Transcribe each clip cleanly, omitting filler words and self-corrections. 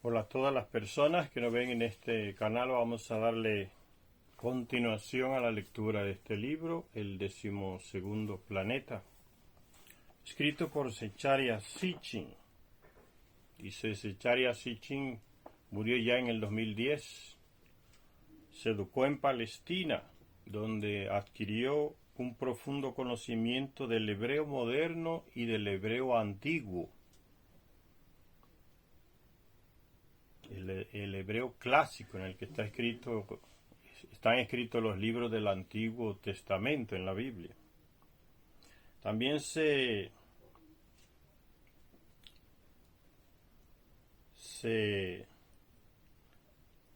Hola a todas las personas que nos ven en este canal. Vamos a darle continuación a la lectura de este libro, El 12º Planeta, escrito por Zecharia Sitchin. Dice: Zecharia Sitchin murió ya en el 2010. Se educó en Palestina, donde adquirió un profundo conocimiento del hebreo moderno y del hebreo antiguo. El hebreo clásico en el que están escritos los libros del Antiguo Testamento en la Biblia. También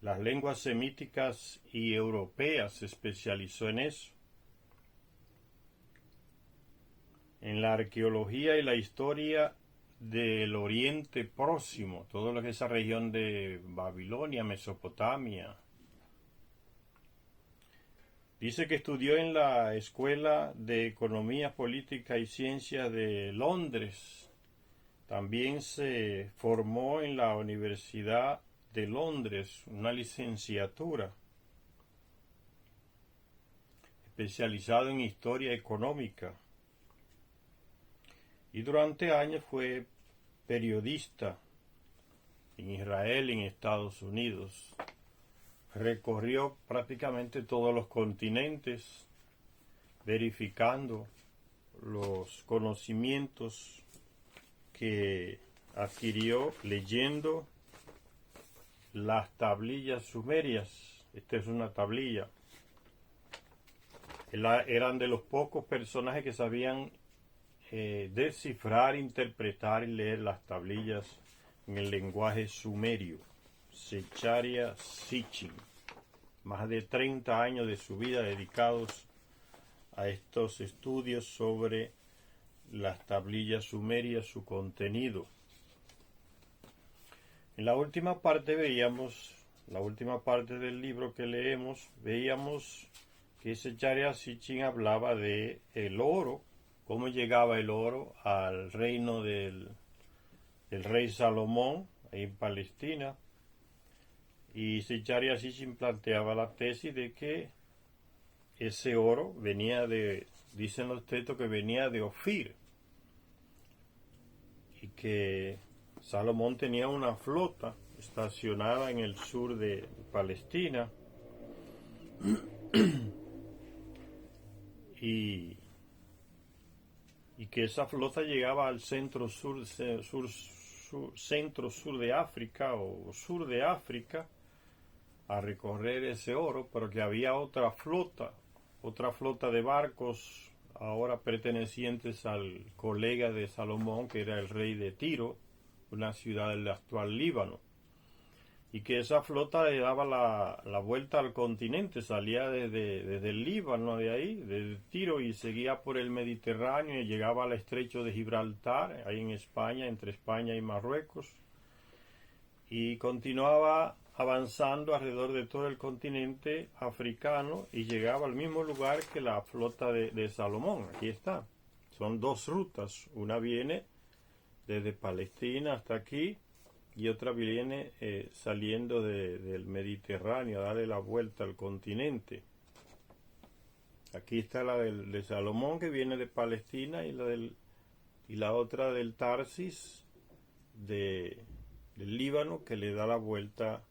las lenguas semíticas y europeas se especializó en eso. En la arqueología y la historia del Oriente Próximo, todo lo que es esa región de Babilonia, Mesopotamia. Dice que estudió en la Escuela de Economía, Política y Ciencia de Londres. También se formó en la Universidad de Londres, una licenciatura especializada en Historia Económica. Y durante años fue periodista en Israel y en Estados Unidos. Recorrió prácticamente todos los continentes, verificando los conocimientos que adquirió leyendo las tablillas sumerias. Esta es una tablilla. Eran de los pocos personajes que sabían descifrar, interpretar y leer las tablillas en el lenguaje sumerio. Zecharia Sitchin, más de 30 años de su vida dedicados a estos estudios sobre las tablillas sumerias, su contenido. En la última parte del libro que leemos, veíamos que Zecharia Sitchin hablaba de el oro, cómo llegaba el oro al reino del rey Salomón en Palestina. Y Zecharia Sitchin planteaba la tesis de que ese oro dicen los textos que venía de Ofir, y que Salomón tenía una flota estacionada en el sur de Palestina, y que esa flota llegaba al centro sur de África o sur de África a recorrer ese oro, pero que había otra flota de barcos ahora pertenecientes al colega de Salomón, que era el rey de Tiro, una ciudad del actual Líbano, y que esa flota le daba la vuelta al continente, salía desde el Líbano, de ahí, desde Tiro, y seguía por el Mediterráneo y llegaba al estrecho de Gibraltar, ahí en España, entre España y Marruecos, y continuaba avanzando alrededor de todo el continente africano y llegaba al mismo lugar que la flota de Salomón. Aquí está. Son dos rutas. Una viene desde Palestina hasta aquí y otra viene saliendo del Mediterráneo a darle la vuelta al continente. Aquí está la de Salomón, que viene de Palestina, y la otra del Tarsis del Líbano, que le da la vuelta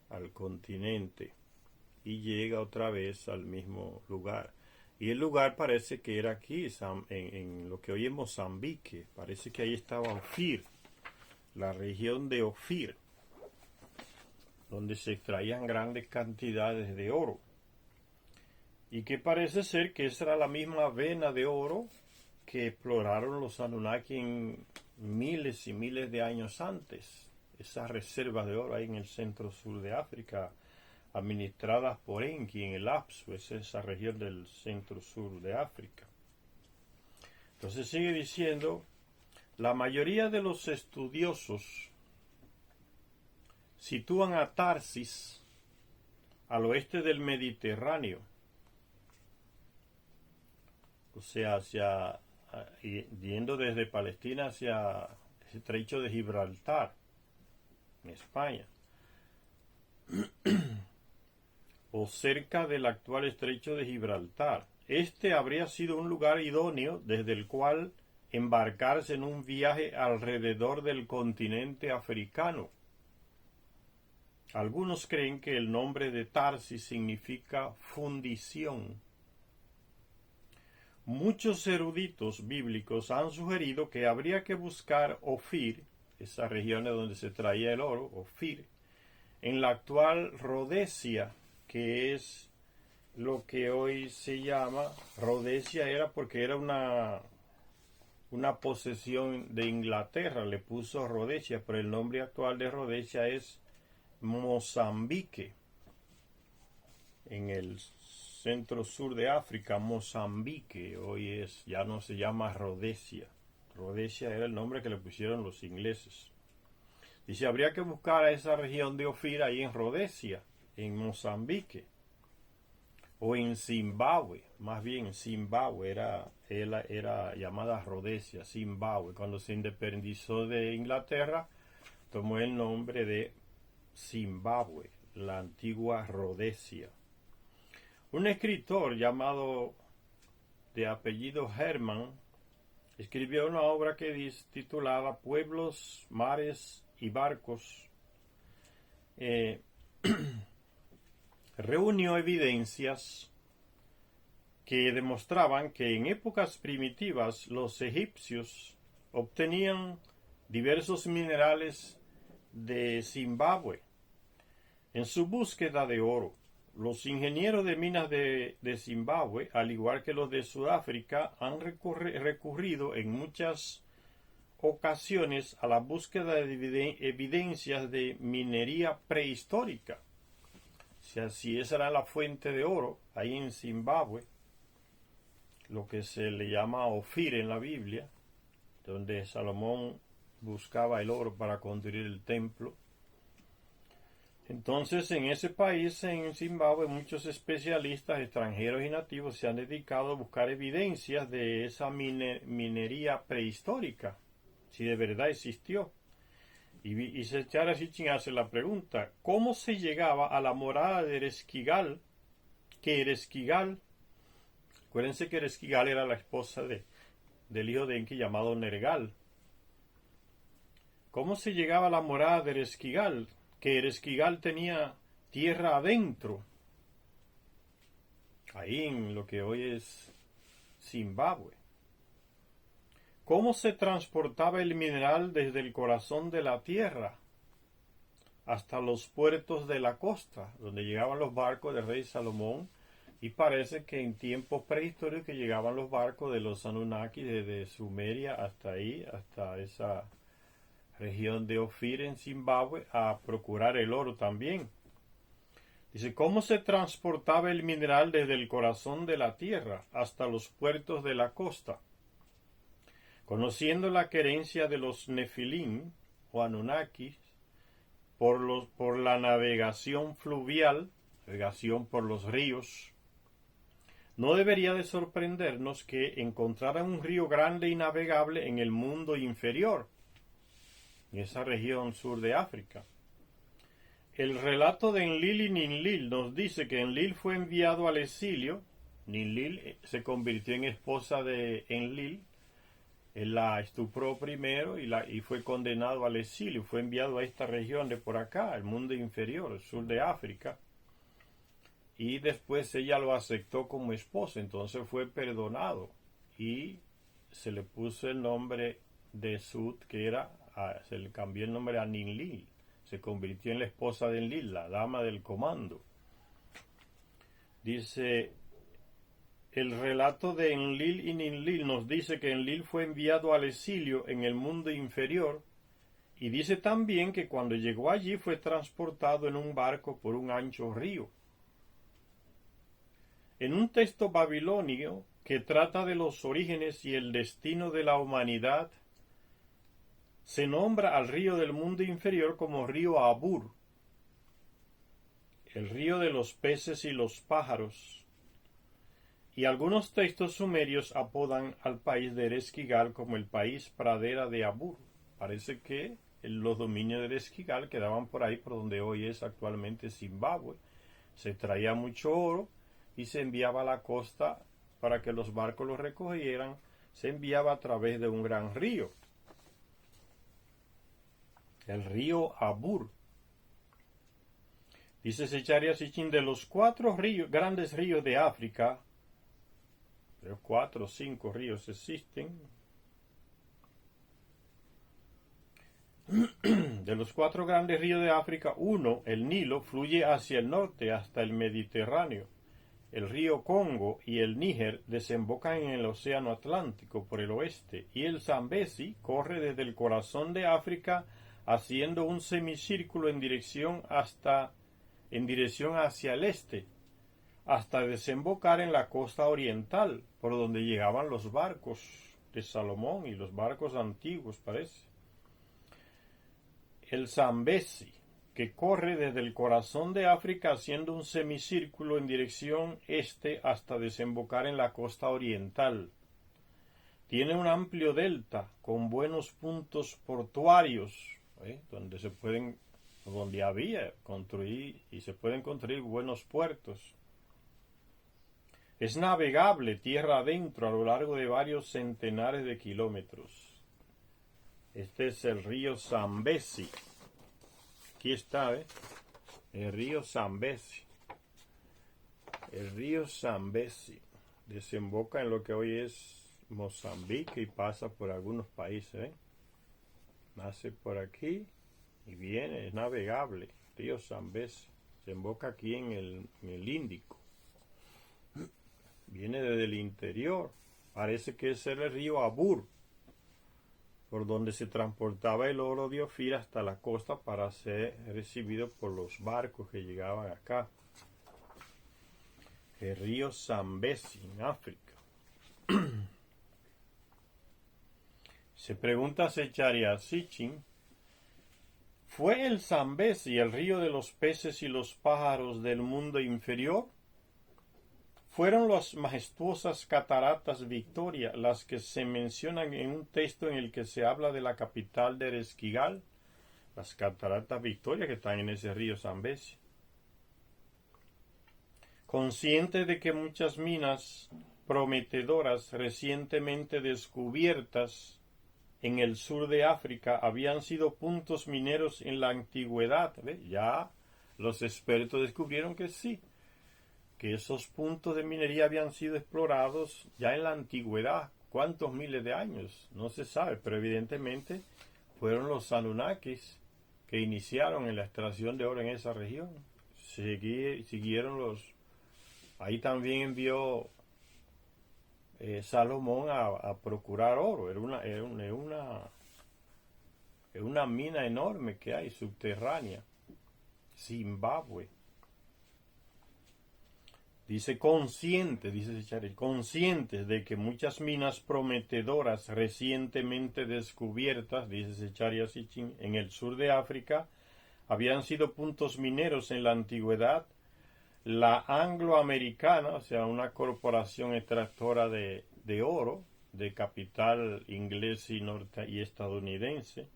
al continente y llega otra vez al mismo lugar. Y el lugar parece que era aquí, en lo que hoy es Mozambique. Parece que ahí estaba Ofir, la región de Ofir, donde se extraían grandes cantidades de oro. Y que parece ser que esa era la misma vena de oro que exploraron los Anunnaki en miles y miles de años antes. Esas reservas de oro ahí en el centro-sur de África, administradas por Enki en el Apsu, es esa región del centro-sur de África. Entonces sigue diciendo: la mayoría de los estudiosos sitúan a Tarsis al oeste del Mediterráneo, o sea, yendo desde Palestina hacia ese estrecho de Gibraltar. en España, o cerca del actual estrecho de Gibraltar. Este habría sido un lugar idóneo desde el cual embarcarse en un viaje alrededor del continente africano. Algunos creen que el nombre de Tarsis significa fundición. Muchos eruditos bíblicos han sugerido que habría que buscar Ofir, esa región de donde se traía el oro, Ofir, en la actual Rodesia, que es lo que hoy se llama Rodesia, era porque era una posesión de Inglaterra, le puso Rodesia, pero el nombre actual de Rodesia es Mozambique, en el centro sur de África. Mozambique hoy ya no se llama Rodesia. Rodesia era el nombre que le pusieron los ingleses. Dice, habría que buscar a esa región de Ofir ahí en Rodesia, en Mozambique, o en Zimbabue, más bien Zimbabue era llamada Rodesia, Zimbabue. Cuando se independizó de Inglaterra, tomó el nombre de Zimbabue, la antigua Rodesia. Un escritor llamado de apellido Herman escribió una obra titulada Pueblos, Mares y Barcos. Reunió evidencias que demostraban que en épocas primitivas los egipcios obtenían diversos minerales de Zimbabue en su búsqueda de oro. Los ingenieros de minas de Zimbabue, al igual que los de Sudáfrica, han recurrido en muchas ocasiones a la búsqueda de evidencias de minería prehistórica. Si esa era la fuente de oro, ahí en Zimbabue, lo que se le llama Ofir en la Biblia, donde Salomón buscaba el oro para construir el templo. Entonces, en ese país, en Zimbabue, muchos especialistas extranjeros y nativos se han dedicado a buscar evidencias de esa minería prehistórica, si de verdad existió. Y Sechara Sitchin hace la pregunta, ¿cómo se llegaba a la morada de Ereshkigal? Que Ereshkigal, acuérdense que Ereshkigal era la esposa del hijo de Enki llamado Nergal. ¿Cómo se llegaba a la morada de Ereshkigal? Que Ereshkigal tenía tierra adentro, ahí en lo que hoy es Zimbabue. ¿Cómo se transportaba el mineral desde el corazón de la tierra hasta los puertos de la costa, donde llegaban los barcos del rey Salomón? Y parece que en tiempos prehistóricos que llegaban los barcos de los Anunnaki desde Sumeria hasta ahí, hasta esa región de Ofir en Zimbabue, a procurar el oro también. Dice, ¿cómo se transportaba el mineral desde el corazón de la tierra hasta los puertos de la costa? Conociendo la querencia de los Nefilim o Anunnakis por la navegación fluvial, navegación por los ríos, no debería de sorprendernos que encontraran un río grande y navegable en el mundo inferior, en esa región sur de África. El relato de Enlil y Ninlil nos dice que Enlil fue enviado al exilio. Ninlil se convirtió en esposa de Enlil. Él la estupró primero y fue condenado al exilio. Fue enviado a esta región de por acá, el mundo inferior, el sur de África. Y después ella lo aceptó como esposo. Entonces fue perdonado. Y se le puso el nombre de Sut, se le cambió el nombre a Ninlil. Se convirtió en la esposa de Enlil, la dama del comando. Dice, el relato de Enlil y Ninlil nos dice que Enlil fue enviado al exilio en el mundo inferior, y dice también que cuando llegó allí fue transportado en un barco por un ancho río. En un texto babilonio que trata de los orígenes y el destino de la humanidad, se nombra al río del mundo inferior como río Abur, el río de los peces y los pájaros. Y algunos textos sumerios apodan al país de Ereshkigal como el país pradera de Abur. Parece que los dominios del Esquigal quedaban por ahí, por donde hoy es actualmente Zimbabue. Se traía mucho oro y se enviaba a la costa para que los barcos lo recogieran. Se enviaba a través de un gran río, el río Abur. Dice Zecharia Sitchin, de los 4 grandes ríos de África, de los 4 o 5 ríos existen, de los 4 grandes ríos de África, uno, el Nilo, fluye hacia el norte hasta el Mediterráneo. El río Congo y el Níger desembocan en el Océano Atlántico por el oeste, y el Zambezi corre desde el corazón de África haciendo un semicírculo en dirección hacia el este, hasta desembocar en la costa oriental, por donde llegaban los barcos de Salomón y los barcos antiguos, parece. El Zambezi, que corre desde el corazón de África haciendo un semicírculo en dirección este hasta desembocar en la costa oriental. Tiene un amplio delta con buenos puntos portuarios, donde había construir y se pueden construir buenos puertos. Es navegable tierra adentro a lo largo de varios centenares de kilómetros. Este es el río Zambezi. Aquí está, el río Zambezi. El río Zambezi desemboca en lo que hoy es Mozambique y pasa por algunos países. Nace por aquí y viene, es navegable. Río Zambezi desemboca aquí en el Índico. Viene desde el interior. Parece que es el río Abur, por donde se transportaba el oro de Ofir hasta la costa para ser recibido por los barcos que llegaban acá. El río Zambezi, en África. Se pregunta Zecharia Sitchin, ¿fue el Zambezi el río de los peces y los pájaros del mundo inferior? Fueron las majestuosas cataratas Victoria las que se mencionan en un texto en el que se habla de la capital del Esquigal, las cataratas Victoria que están en ese río Zambezi. Consciente de que muchas minas prometedoras recientemente descubiertas en el sur de África habían sido puntos mineros en la antigüedad, ya los expertos descubrieron que sí, que esos puntos de minería habían sido explorados ya en la antigüedad. ¿Cuántos miles de años? No se sabe, pero evidentemente fueron los Anunnakis que iniciaron en la extracción de oro en esa región. Siguieron los... Ahí también envió Salomón a procurar oro. Era una mina enorme que hay subterránea. Zimbabue. Dice conscientes de que muchas minas prometedoras recientemente descubiertas, dice Zecharia Sitchin, en el sur de África, habían sido puntos mineros en la antigüedad. La Anglo-Americana, o sea, una corporación extractora de oro, de capital inglés y estadounidense,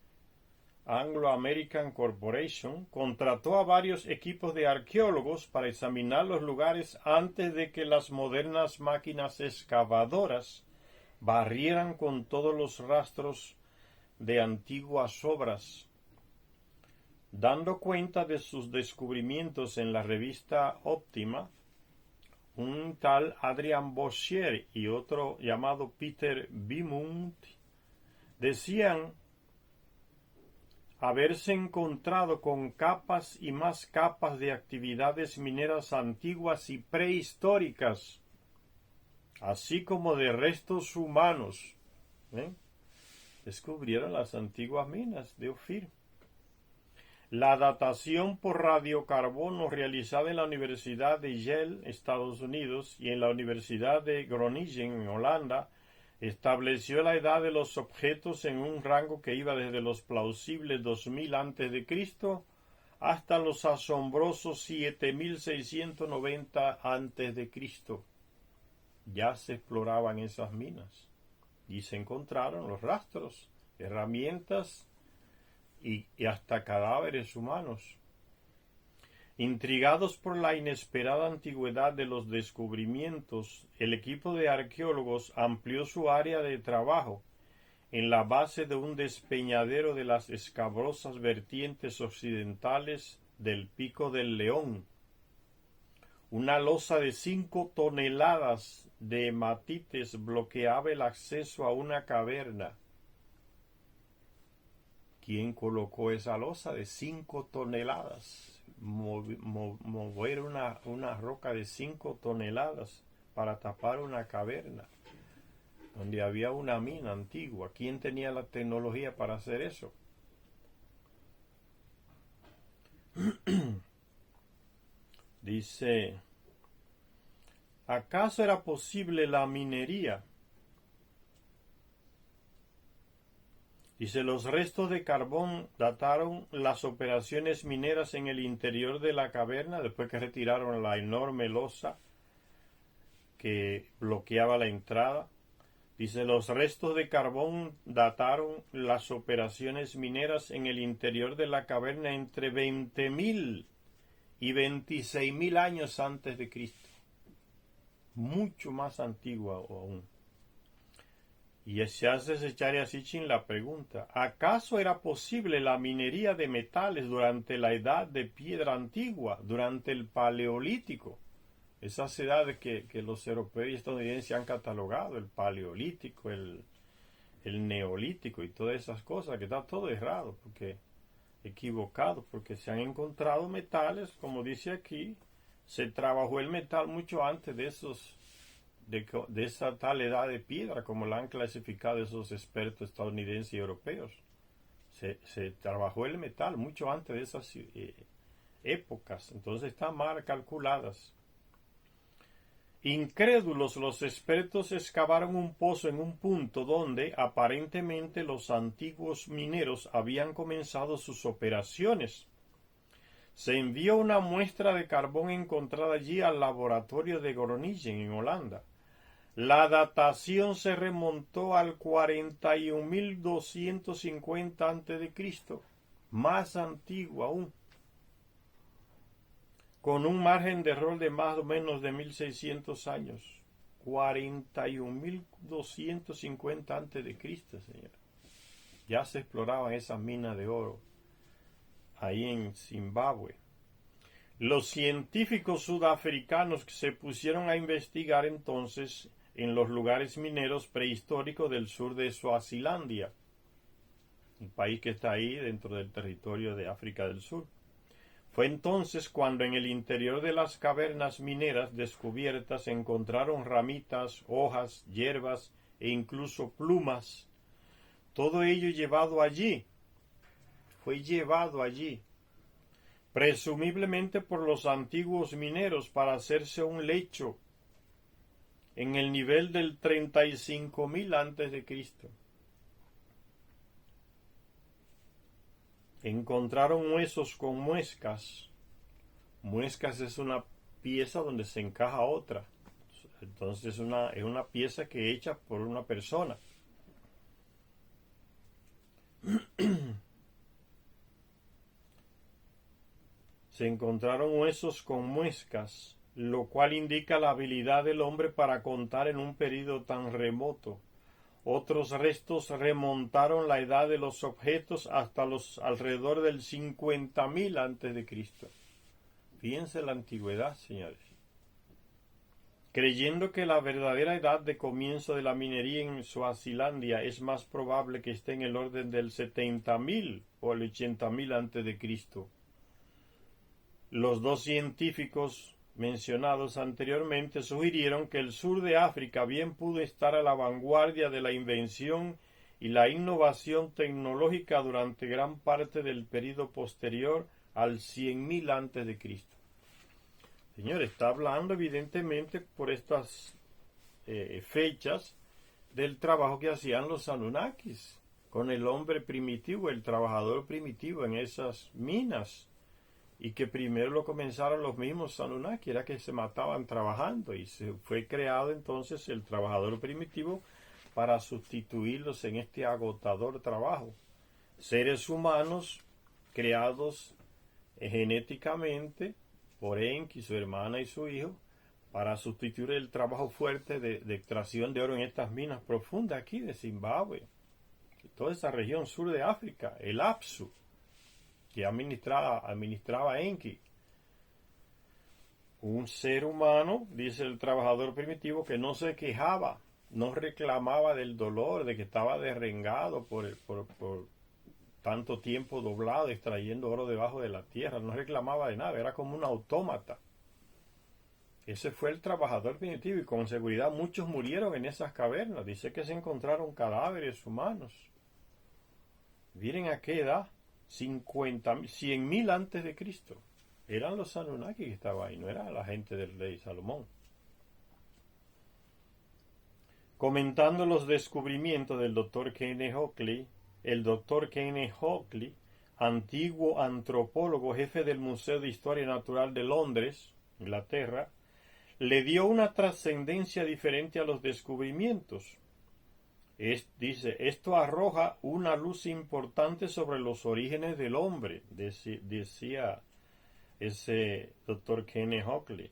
Anglo-American Corporation, contrató a varios equipos de arqueólogos para examinar los lugares antes de que las modernas máquinas excavadoras barrieran con todos los rastros de antiguas obras. Dando cuenta de sus descubrimientos en la revista Optima, un tal Adrian Boschier y otro llamado Peter Bimund decían haberse encontrado con capas y más capas de actividades mineras antiguas y prehistóricas, así como de restos humanos. Descubrieron las antiguas minas de Ofir. La datación por radiocarbono realizada en la Universidad de Yale, Estados Unidos, y en la Universidad de Groningen, en Holanda, estableció la edad de los objetos en un rango que iba desde los plausibles 2000 a.C. hasta los asombrosos 7690 a.C. Ya se exploraban esas minas y se encontraron los rastros, herramientas y hasta cadáveres humanos. Intrigados por la inesperada antigüedad de los descubrimientos, el equipo de arqueólogos amplió su área de trabajo en la base de un despeñadero de las escabrosas vertientes occidentales del Pico del León. Una losa de 5 toneladas de hematites bloqueaba el acceso a una caverna. ¿Quién colocó esa losa de 5 toneladas? Mover una roca de 5 toneladas para tapar una caverna donde había una mina antigua. ¿Quién tenía la tecnología para hacer eso? Dice, ¿acaso era posible la minería? Dice, los restos de carbón dataron las operaciones mineras en el interior de la caverna después que retiraron la enorme losa que bloqueaba la entrada. Dice, los restos de carbón dataron las operaciones mineras en el interior de la caverna entre 20.000 y 26.000 años antes de Cristo. Mucho más antigua aún. Y se hace Zecharia Sitchin la pregunta, ¿acaso era posible la minería de metales durante la edad de piedra antigua, durante el Paleolítico? Esas edades que los europeos y estadounidenses han catalogado, el Paleolítico, el Neolítico y todas esas cosas, que está todo errado, equivocado, porque se han encontrado metales, como dice aquí, se trabajó el metal mucho antes de esa tal edad de piedra, como la han clasificado esos expertos estadounidenses y europeos. Se trabajó el metal mucho antes de esas épocas, entonces están mal calculadas. Incrédulos, los expertos excavaron un pozo en un punto donde aparentemente los antiguos mineros habían comenzado sus operaciones. Se envió una muestra de carbón encontrada allí al laboratorio de Groningen en Holanda. La datación se remontó al 41.250 a.C., más antiguo aún, con un margen de error de más o menos de 1.600 años. 41.250 a.C., señor. Ya se exploraban esas minas de oro ahí en Zimbabue. Los científicos sudafricanos que se pusieron a investigar entonces en los lugares mineros prehistóricos del sur de Suazilandia, un país que está ahí dentro del territorio de África del Sur. Fue entonces cuando en el interior de las cavernas mineras descubiertas encontraron ramitas, hojas, hierbas e incluso plumas. Todo ello fue llevado allí, presumiblemente por los antiguos mineros para hacerse un lecho en el nivel del 35.000 a.C. Encontraron huesos con muescas. Muescas es una pieza donde se encaja otra. Entonces es una pieza que es hecha por una persona. Se encontraron huesos con muescas, lo cual indica la habilidad del hombre para contar en un período tan remoto. Otros restos remontaron la edad de los objetos hasta los alrededor del 50.000 a.C. Fíjense la antigüedad, señores. Creyendo que la verdadera edad de comienzo de la minería en Suazilandia es más probable que esté en el orden del 70.000 o el 80.000 a.C. Los dos científicos mencionados anteriormente sugirieron que el sur de África bien pudo estar a la vanguardia de la invención y la innovación tecnológica durante gran parte del período posterior al 100.000 a.C. Señor, está hablando evidentemente por estas fechas del trabajo que hacían los Anunnakis con el hombre primitivo, el trabajador primitivo en esas minas. Y que primero lo comenzaron los mismos Anunnaki, era que se mataban trabajando, y se fue creado entonces el trabajador primitivo para sustituirlos en este agotador trabajo seres humanos creados genéticamente por Enki, su hermana y su hijo, para sustituir el trabajo fuerte de extracción de oro en estas minas profundas aquí de Zimbabue, toda esa región sur de África, el Apsu, que administraba Enki. Un ser humano, dice el trabajador primitivo, que no se quejaba, no reclamaba del dolor, de que estaba derrengado por tanto tiempo doblado, extrayendo oro debajo de la tierra, no reclamaba de nada, era como un autómata. Ese fue el trabajador primitivo y con seguridad muchos murieron en esas cavernas. Dice que se encontraron cadáveres humanos. Miren a qué edad, 100.000 antes de Cristo. Eran los Anunnaki que estaban ahí, no era la gente del rey Salomón. Comentando los descubrimientos del Dr. Kenneth Oakley, el Dr. Kenneth Oakley, antiguo antropólogo, jefe del Museo de Historia Natural de Londres, Inglaterra, le dio una trascendencia diferente a los descubrimientos. Dice, esto arroja una luz importante sobre los orígenes del hombre, decía ese Dr. Kenneth Oakley.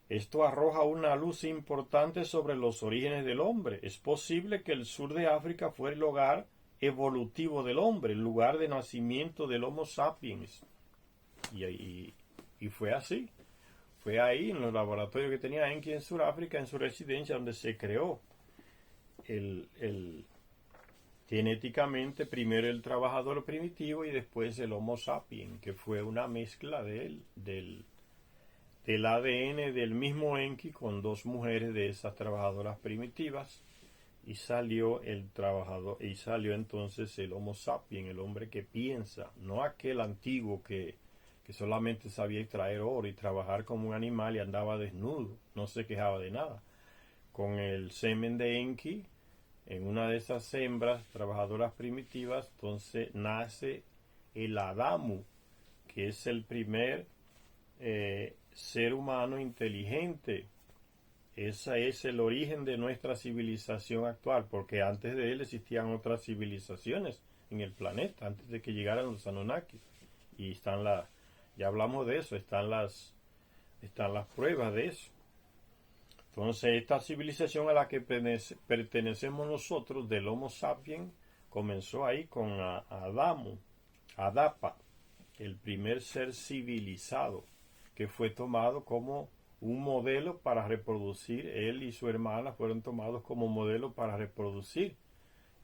Esto arroja una luz importante sobre los orígenes del hombre. Es posible que el sur de África fue el hogar evolutivo del hombre, el lugar de nacimiento del Homo sapiens. Y fue así. Fue ahí, en los laboratorios que tenía Enki en Sudáfrica, en su residencia, donde se creó genéticamente primero el trabajador primitivo y después el Homo sapiens, que fue una mezcla del ADN del mismo Enki con dos mujeres de esas trabajadoras primitivas, y salió entonces el Homo sapiens, el hombre que piensa, no aquel antiguo que solamente sabía extraer oro y trabajar como un animal y andaba desnudo, no se quejaba de nada. Con el semen de Enki, en una de esas hembras trabajadoras primitivas, entonces nace el Adamu, que es el primer ser humano inteligente. Ese es el origen de nuestra civilización actual, porque antes de él existían otras civilizaciones en el planeta, antes de que llegaran los Anunnaki. Y ya hablamos de eso, están las pruebas de eso. Entonces, esta civilización a la que pertenecemos nosotros, del Homo sapiens, comenzó ahí con Adapa, el primer ser civilizado, que fue tomado como un modelo para reproducir. Él y su hermana fueron tomados como modelo para reproducir,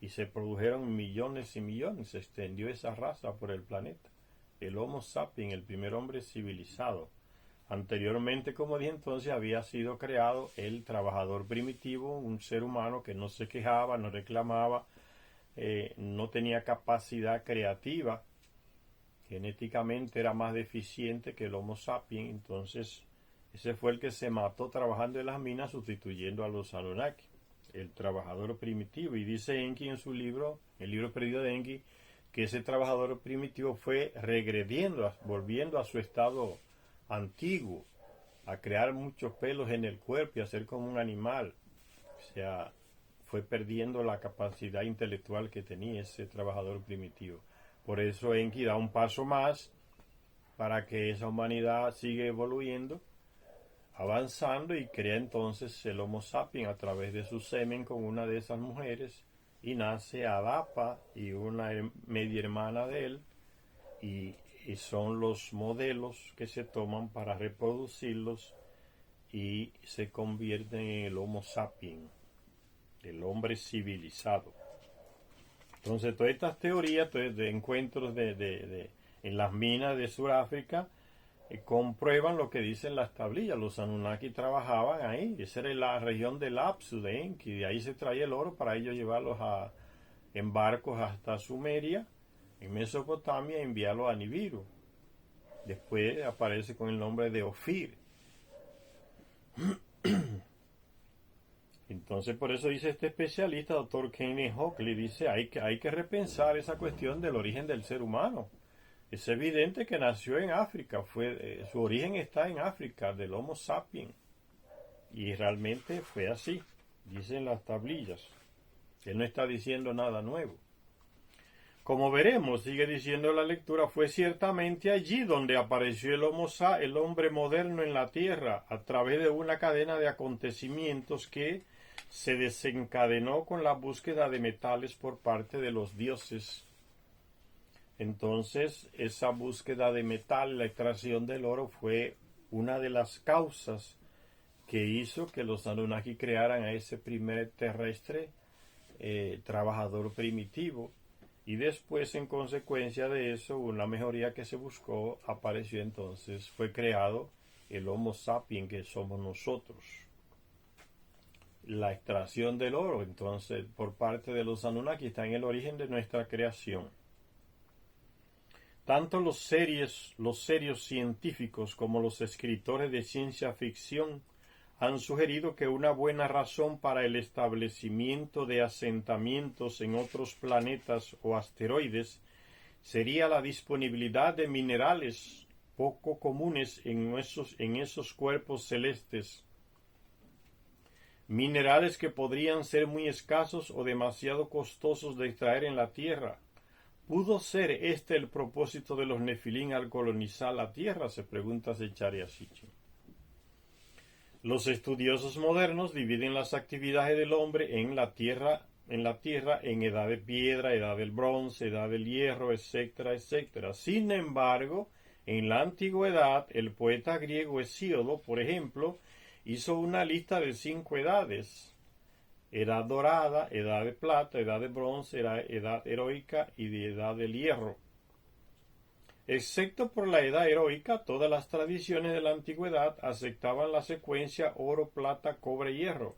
y se produjeron millones y millones, se extendió esa raza por el planeta. El Homo sapiens, el primer hombre civilizado. Anteriormente, como dije entonces, había sido creado el trabajador primitivo, un ser humano que no se quejaba, no reclamaba, no tenía capacidad creativa, genéticamente era más deficiente que el Homo sapiens. Entonces ese fue el que se mató trabajando en las minas, sustituyendo a los Anunnaki, el trabajador primitivo. Y dice Enki en su libro, el libro perdido de Enki, que ese trabajador primitivo fue regrediendo, volviendo a su estado antiguo, a crear muchos pelos en el cuerpo y a ser como un animal. O sea, fue perdiendo la capacidad intelectual que tenía ese trabajador primitivo. Por eso Enki da un paso más para que esa humanidad siga evoluyendo, avanzando, y crea entonces el Homo sapiens a través de su semen con una de esas mujeres, y nace Adapa y una media hermana de él, y son los modelos que se toman para reproducirlos y se convierten en el Homo sapiens, el hombre civilizado. Entonces, todas estas teorías de encuentros en las minas de Sudáfrica comprueban lo que dicen las tablillas. Los Anunnaki trabajaban ahí. Esa era la región del Apsu de Enki. De ahí se traía el oro para ellos llevarlos en barcos hasta Sumeria, en Mesopotamia, e enviarlos a Nibiru. Después aparece con el nombre de Ofir. Entonces, por eso dice este especialista, Dr. Kenneth Oakley, dice, hay que repensar esa cuestión del origen del ser humano. Es evidente que nació en África, su origen está en África, del Homo sapiens. Y realmente fue así, dicen las tablillas. Él no está diciendo nada nuevo. Como veremos, sigue diciendo la lectura, fue ciertamente allí donde apareció el hombre moderno en la tierra, a través de una cadena de acontecimientos que se desencadenó con la búsqueda de metales por parte de los dioses. Entonces, esa búsqueda de metal, la extracción del oro, fue una de las causas que hizo que los Anunnaki crearan a ese primer terrestre trabajador primitivo. Y después, en consecuencia de eso, una mejoría que se buscó, apareció entonces, fue creado el Homo sapiens que somos nosotros. La extracción del oro, entonces, por parte de los Anunnaki, está en el origen de nuestra creación. Tanto los serios científicos como los escritores de ciencia ficción han sugerido que una buena razón para el establecimiento de asentamientos en otros planetas o asteroides sería la disponibilidad de minerales poco comunes en esos cuerpos celestes. Minerales que podrían ser muy escasos o demasiado costosos de extraer en la Tierra. ¿Pudo ser este el propósito de los Nefilín al colonizar la Tierra?, se pregunta Zecharia Sitchin. Los estudiosos modernos dividen las actividades del hombre en la tierra en edad de piedra, edad del bronce, edad del hierro, etcétera, etcétera. Sin embargo, en la antigüedad, el poeta griego Hesíodo, por ejemplo, hizo una lista de 5 edades: edad dorada, edad de plata, edad de bronce, edad heroica y de edad del hierro. Excepto por la edad heroica, todas las tradiciones de la antigüedad aceptaban la secuencia oro, plata, cobre, hierro.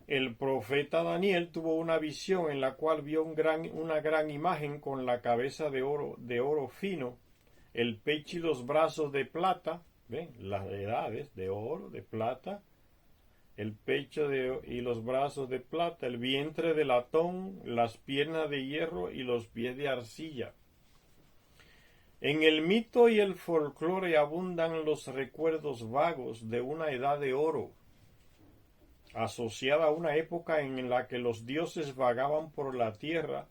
El profeta Daniel tuvo una visión en la cual vio una gran imagen con la cabeza de oro fino, el pecho y los brazos de plata, ¿ven? Las edades de oro, de plata, el pecho y los brazos de plata, el vientre de latón, las piernas de hierro y los pies de arcilla. En el mito y el folclore abundan los recuerdos vagos de una edad de oro, asociada a una época en la que los dioses vagaban por la tierra,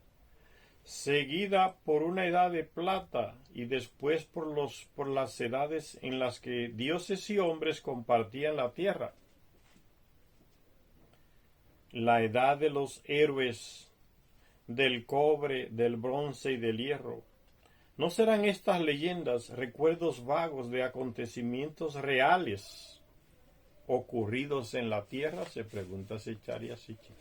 seguida por una edad de plata y después por las edades en las que dioses y hombres compartían la tierra. La edad de los héroes, del cobre, del bronce y del hierro. ¿No serán estas leyendas recuerdos vagos de acontecimientos reales ocurridos en la tierra?, se pregunta Zecharia Sitchin.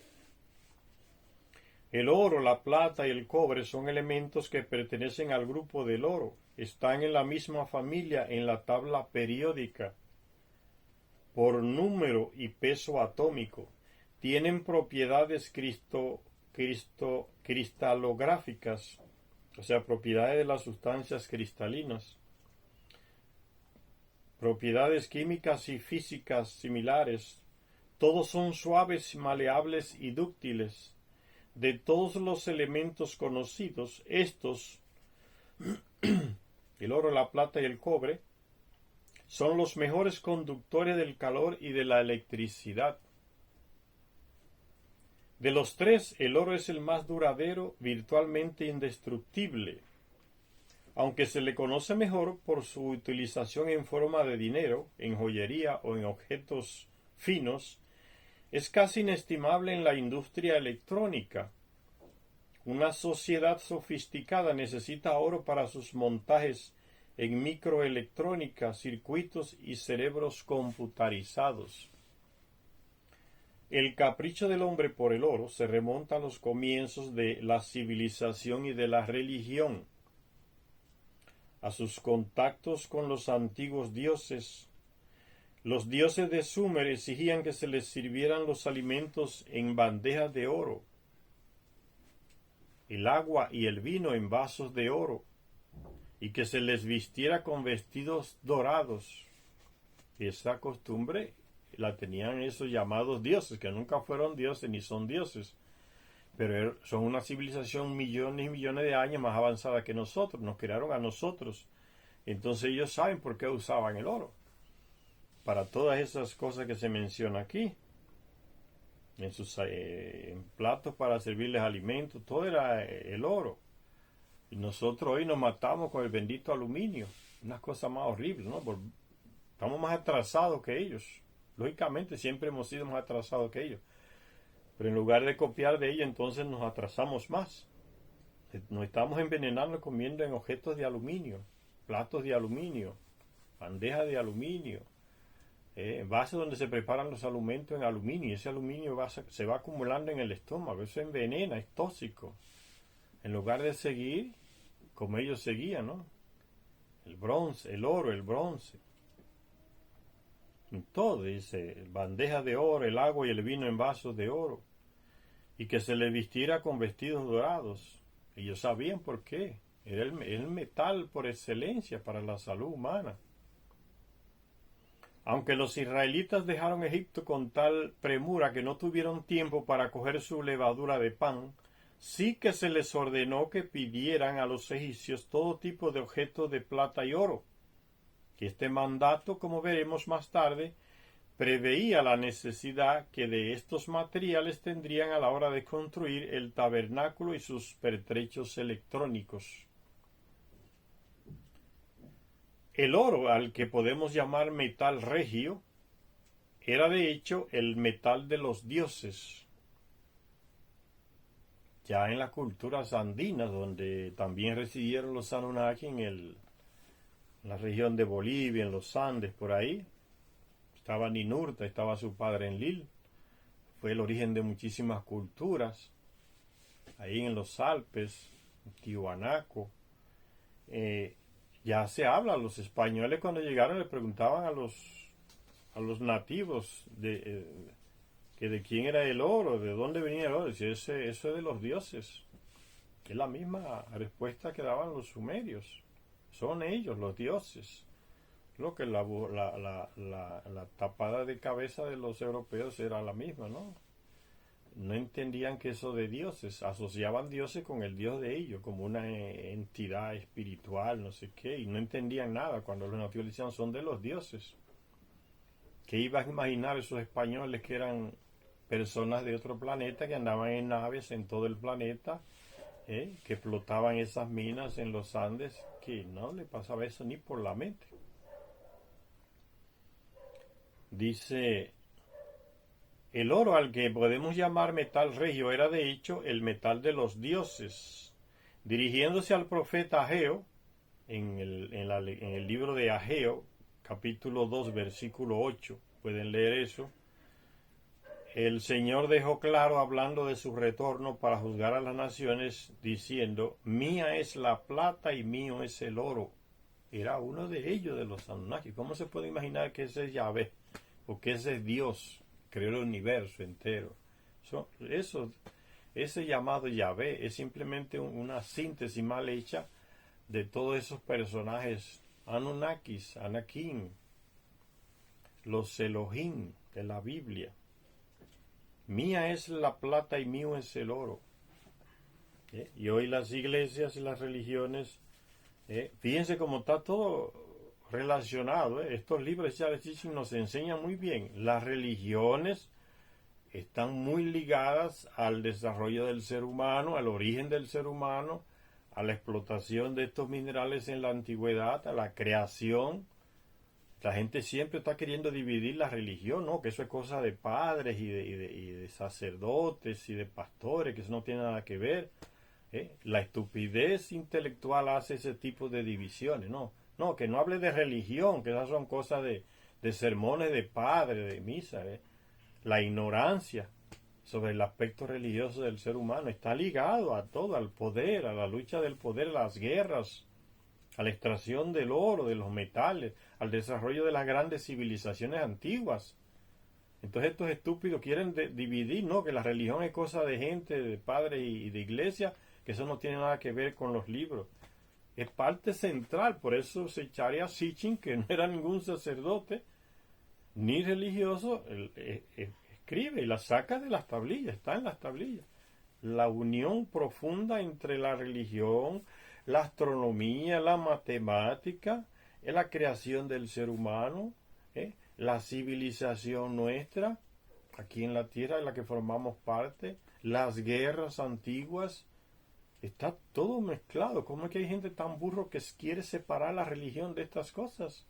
El oro, la plata y el cobre son elementos que pertenecen al grupo del oro. Están en la misma familia en la tabla periódica por número y peso atómico. Tienen propiedades cristalográficas, o sea, propiedades de las sustancias cristalinas, propiedades químicas y físicas similares. Todos son suaves, maleables y dúctiles. De todos los elementos conocidos, estos, el oro, la plata y el cobre, son los mejores conductores del calor y de la electricidad. De los tres, el oro es el más duradero, virtualmente indestructible, aunque se le conoce mejor por su utilización en forma de dinero, en joyería o en objetos finos. Es casi inestimable en la industria electrónica. Una sociedad sofisticada necesita oro para sus montajes en microelectrónica, circuitos y cerebros computarizados. El capricho del hombre por el oro se remonta a los comienzos de la civilización y de la religión, a sus contactos con los antiguos dioses. Los dioses de Sumer exigían que se les sirvieran los alimentos en bandejas de oro, el agua y el vino en vasos de oro, y que se les vistiera con vestidos dorados. Esa costumbre la tenían esos llamados dioses, que nunca fueron dioses ni son dioses, pero son una civilización millones y millones de años más avanzada que nosotros, nos crearon a nosotros. Entonces ellos saben por qué usaban el oro, para todas esas cosas que se menciona aquí. en sus en platos para servirles alimentos, todo era el oro. Y nosotros hoy nos matamos con el bendito aluminio, una cosa más horrible, ¿no? Estamos más atrasados que ellos. Lógicamente siempre hemos sido más atrasados que ellos. Pero en lugar de copiar de ellos, entonces nos atrasamos más. Nos estamos envenenando comiendo en objetos de aluminio, platos de aluminio, bandejas de aluminio, vasos donde se preparan los alimentos en aluminio. Y ese aluminio se va acumulando en el estómago. Eso envenena, es tóxico. En lugar de seguir como ellos seguían, ¿no? El bronce, el oro, el bronce. En todo, dice, bandejas de oro, el agua y el vino en vasos de oro. Y que se les vistiera con vestidos dorados. Ellos sabían por qué. Era el metal por excelencia para la salud humana. Aunque los israelitas dejaron Egipto con tal premura que no tuvieron tiempo para coger su levadura de pan, sí que se les ordenó que pidieran a los egipcios todo tipo de objetos de plata y oro. Que este mandato, como veremos más tarde, preveía la necesidad que de estos materiales tendrían a la hora de construir el tabernáculo y sus pertrechos electrónicos. El oro, al que podemos llamar metal regio, era de hecho el metal de los dioses. Ya en las culturas andinas, donde también residieron los Anunnaki en la región de Bolivia, en los Andes, por ahí, estaba Ninurta, estaba su padre Enlil, fue el origen de muchísimas culturas, ahí en los Alpes, en Tiwanaku. Ya se habla, los españoles cuando llegaron le preguntaban a los nativos que de quién era el oro, de dónde venía el oro. Decía, eso es de los dioses. Es la misma respuesta que daban los sumerios. Son ellos, los dioses. Lo que la tapada de cabeza de los europeos era la misma, ¿no? No entendían que eso de dioses, asociaban dioses con el dios de ellos, como una entidad espiritual, no sé qué, y no entendían nada cuando los nativos decían son de los dioses. ¿Qué iban a imaginar esos españoles que eran personas de otro planeta que andaban en naves en todo el planeta, que explotaban esas minas en los Andes, que no le pasaba eso ni por la mente? Dice, el oro, al que podemos llamar metal regio, era de hecho el metal de los dioses. Dirigiéndose al profeta Ageo, en el libro de Ageo, capítulo 2, versículo 8, pueden leer eso, el Señor dejó claro, hablando de su retorno para juzgar a las naciones, diciendo, mía es la plata y mío es el oro. Era uno de ellos, de los Anunnaki. ¿Cómo se puede imaginar que ese es Yahvé? Porque ese es Dios, creó el universo entero. Ese llamado Yahvé es simplemente una síntesis mal hecha de todos esos personajes Anunnakis, Anakim, los Elohim de la Biblia. Mía es la plata y mío es el oro. Y hoy las iglesias y las religiones, fíjense cómo está todo relacionado. Estos libros ya nos enseñan muy bien. Las religiones están muy ligadas al desarrollo del ser humano, al origen del ser humano, a la explotación de estos minerales en la antigüedad, a la creación. La gente siempre está queriendo dividir la religión, ¿no? Que eso es cosa de padres y de sacerdotes y de pastores, que eso no tiene nada que ver. La estupidez intelectual hace ese tipo de divisiones, ¿no? No, que no hable de religión, que esas son cosas de sermones de padre, de misa. La ignorancia sobre el aspecto religioso del ser humano está ligado a todo, al poder, a la lucha del poder, a las guerras, a la extracción del oro, de los metales, al desarrollo de las grandes civilizaciones antiguas. Entonces estos estúpidos quieren dividir, ¿no? Que la religión es cosa de gente, de padres y de iglesia, que eso no tiene nada que ver con los libros. Es parte central, por eso Zecharia Sitchin, que no era ningún sacerdote ni religioso, escribe y la saca de las tablillas, está en las tablillas. La unión profunda entre la religión, la astronomía, la matemática, la creación del ser humano, la civilización nuestra, aquí en la tierra en la que formamos parte, las guerras antiguas, está todo mezclado. ¿Cómo es que hay gente tan burro que quiere separar la religión de estas cosas?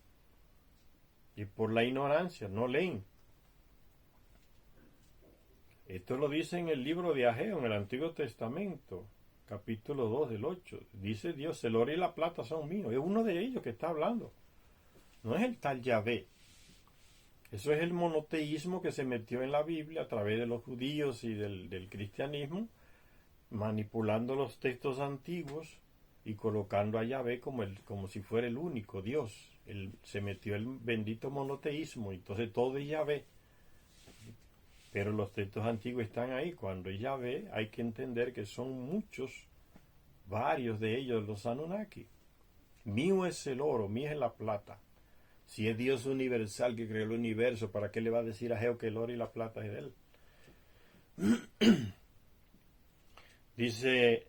Y por la ignorancia, no leen. Esto lo dice en el libro de Ageo, en el Antiguo Testamento, capítulo 2 del 8. Dice Dios, el oro y la plata son míos. Es uno de ellos que está hablando. No es el tal Yahvé. Eso es el monoteísmo que se metió en la Biblia a través de los judíos y del cristianismo, manipulando los textos antiguos y colocando a Yahvé como si fuera el único Dios. Se metió el bendito monoteísmo, entonces todo es Yahvé. Pero los textos antiguos están ahí. Cuando es Yahvé, hay que entender que son muchos, varios de ellos los Anunnaki. Mío es el oro, mía es la plata. Si es Dios universal que creó el universo, ¿para qué le va a decir a Ageo que el oro y la plata es de él? Dice,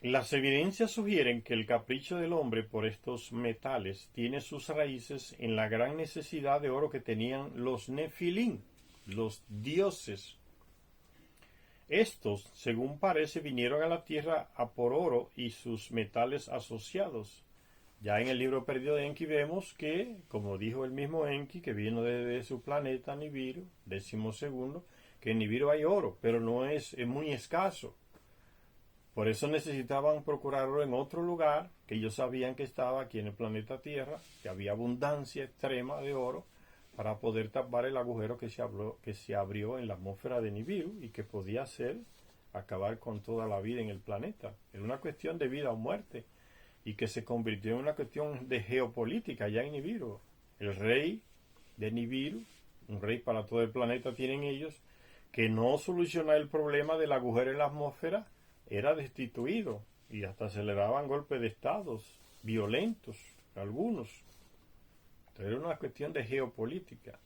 las evidencias sugieren que el capricho del hombre por estos metales tiene sus raíces en la gran necesidad de oro que tenían los Nefilim, los dioses. Estos, según parece, vinieron a la tierra a por oro y sus metales asociados. Ya en el libro perdido de Enki vemos que, como dijo el mismo Enki, que vino desde su planeta Nibiru, 12º, que en Nibiru hay oro, pero no es muy escaso. Por eso necesitaban procurar oro en otro lugar, que ellos sabían que estaba aquí en el planeta Tierra, que había abundancia extrema de oro, para poder tapar el agujero que se abrió en la atmósfera de Nibiru y que podía acabar con toda la vida en el planeta. Era una cuestión de vida o muerte, y que se convirtió en una cuestión de geopolítica ya en Nibiru. El rey de Nibiru, un rey para todo el planeta tienen ellos, que no solucionaba el problema del agujero en la atmósfera, era destituido, y hasta se le daban golpes de estados violentos, algunos. Entonces era una cuestión de geopolítica.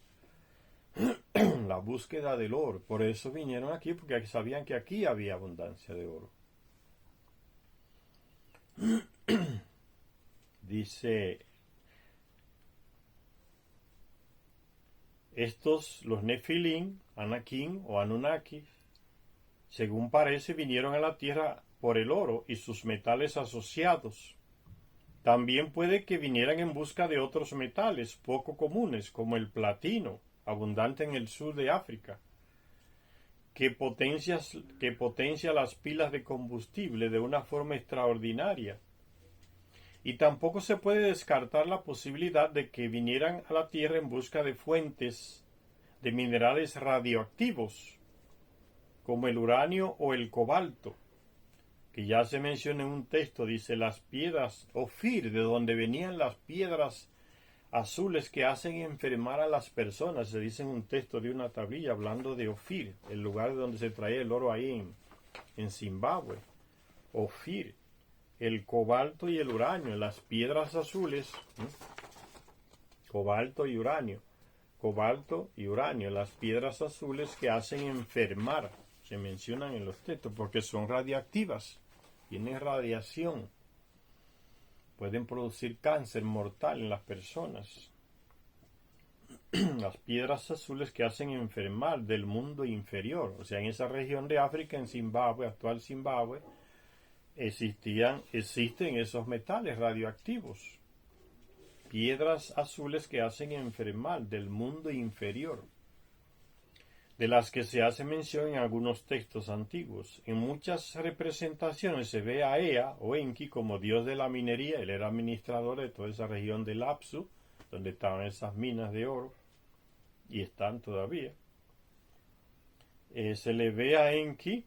La búsqueda del oro. Por eso vinieron aquí, porque sabían que aquí había abundancia de oro. Dice, los Nefilim, Anakim o Anunnaki, según parece, vinieron a la tierra por el oro y sus metales asociados. También puede que vinieran en busca de otros metales poco comunes, como el platino, abundante en el sur de África, que potencia las pilas de combustible de una forma extraordinaria. Y tampoco se puede descartar la posibilidad de que vinieran a la Tierra en busca de fuentes de minerales radioactivos, como el uranio o el cobalto, que ya se menciona en un texto, dice las piedras Ofir, de donde venían las piedras azules que hacen enfermar a las personas. Se dice en un texto de una tablilla hablando de Ofir, el lugar de donde se traía el oro ahí en Zimbabue. Ofir. El cobalto y el uranio, las piedras azules, cobalto y uranio, las piedras azules que hacen enfermar, se mencionan en los textos, porque son radiactivas, tienen radiación, pueden producir cáncer mortal en las personas. Las piedras azules que hacen enfermar del mundo inferior, o sea, en esa región de África, en Zimbabue, actual Zimbabue, existen esos metales radioactivos, piedras azules que hacen enfermar del mundo inferior, de las que se hace mención en algunos textos antiguos. En muchas representaciones se ve a Ea o Enki como dios de la minería. Él era administrador de toda esa región del Apsu, donde estaban esas minas de oro, y están todavía. Se le ve a Enki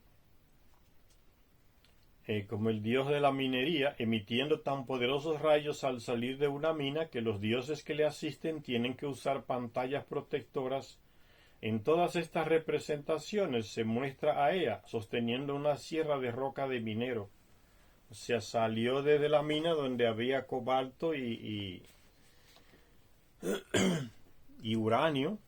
como el dios de la minería, emitiendo tan poderosos rayos al salir de una mina que los dioses que le asisten tienen que usar pantallas protectoras. En todas estas representaciones se muestra a Ea sosteniendo una sierra de roca de minero. O sea, salió desde la mina donde había cobalto y uranio,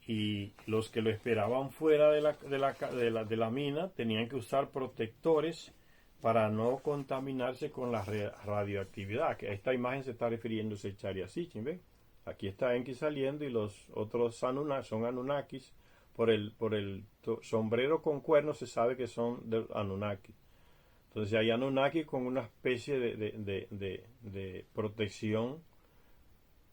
y los que lo esperaban fuera de la mina tenían que usar protectores para no contaminarse con la radioactividad. Que esta imagen se está refiriéndose a Charya Sitchin, ¿ven? Aquí está Enki saliendo y los otros son Anunnakis por el sombrero con cuernos se sabe que son de Anunnaki. Entonces hay Anunnaki con una especie de protección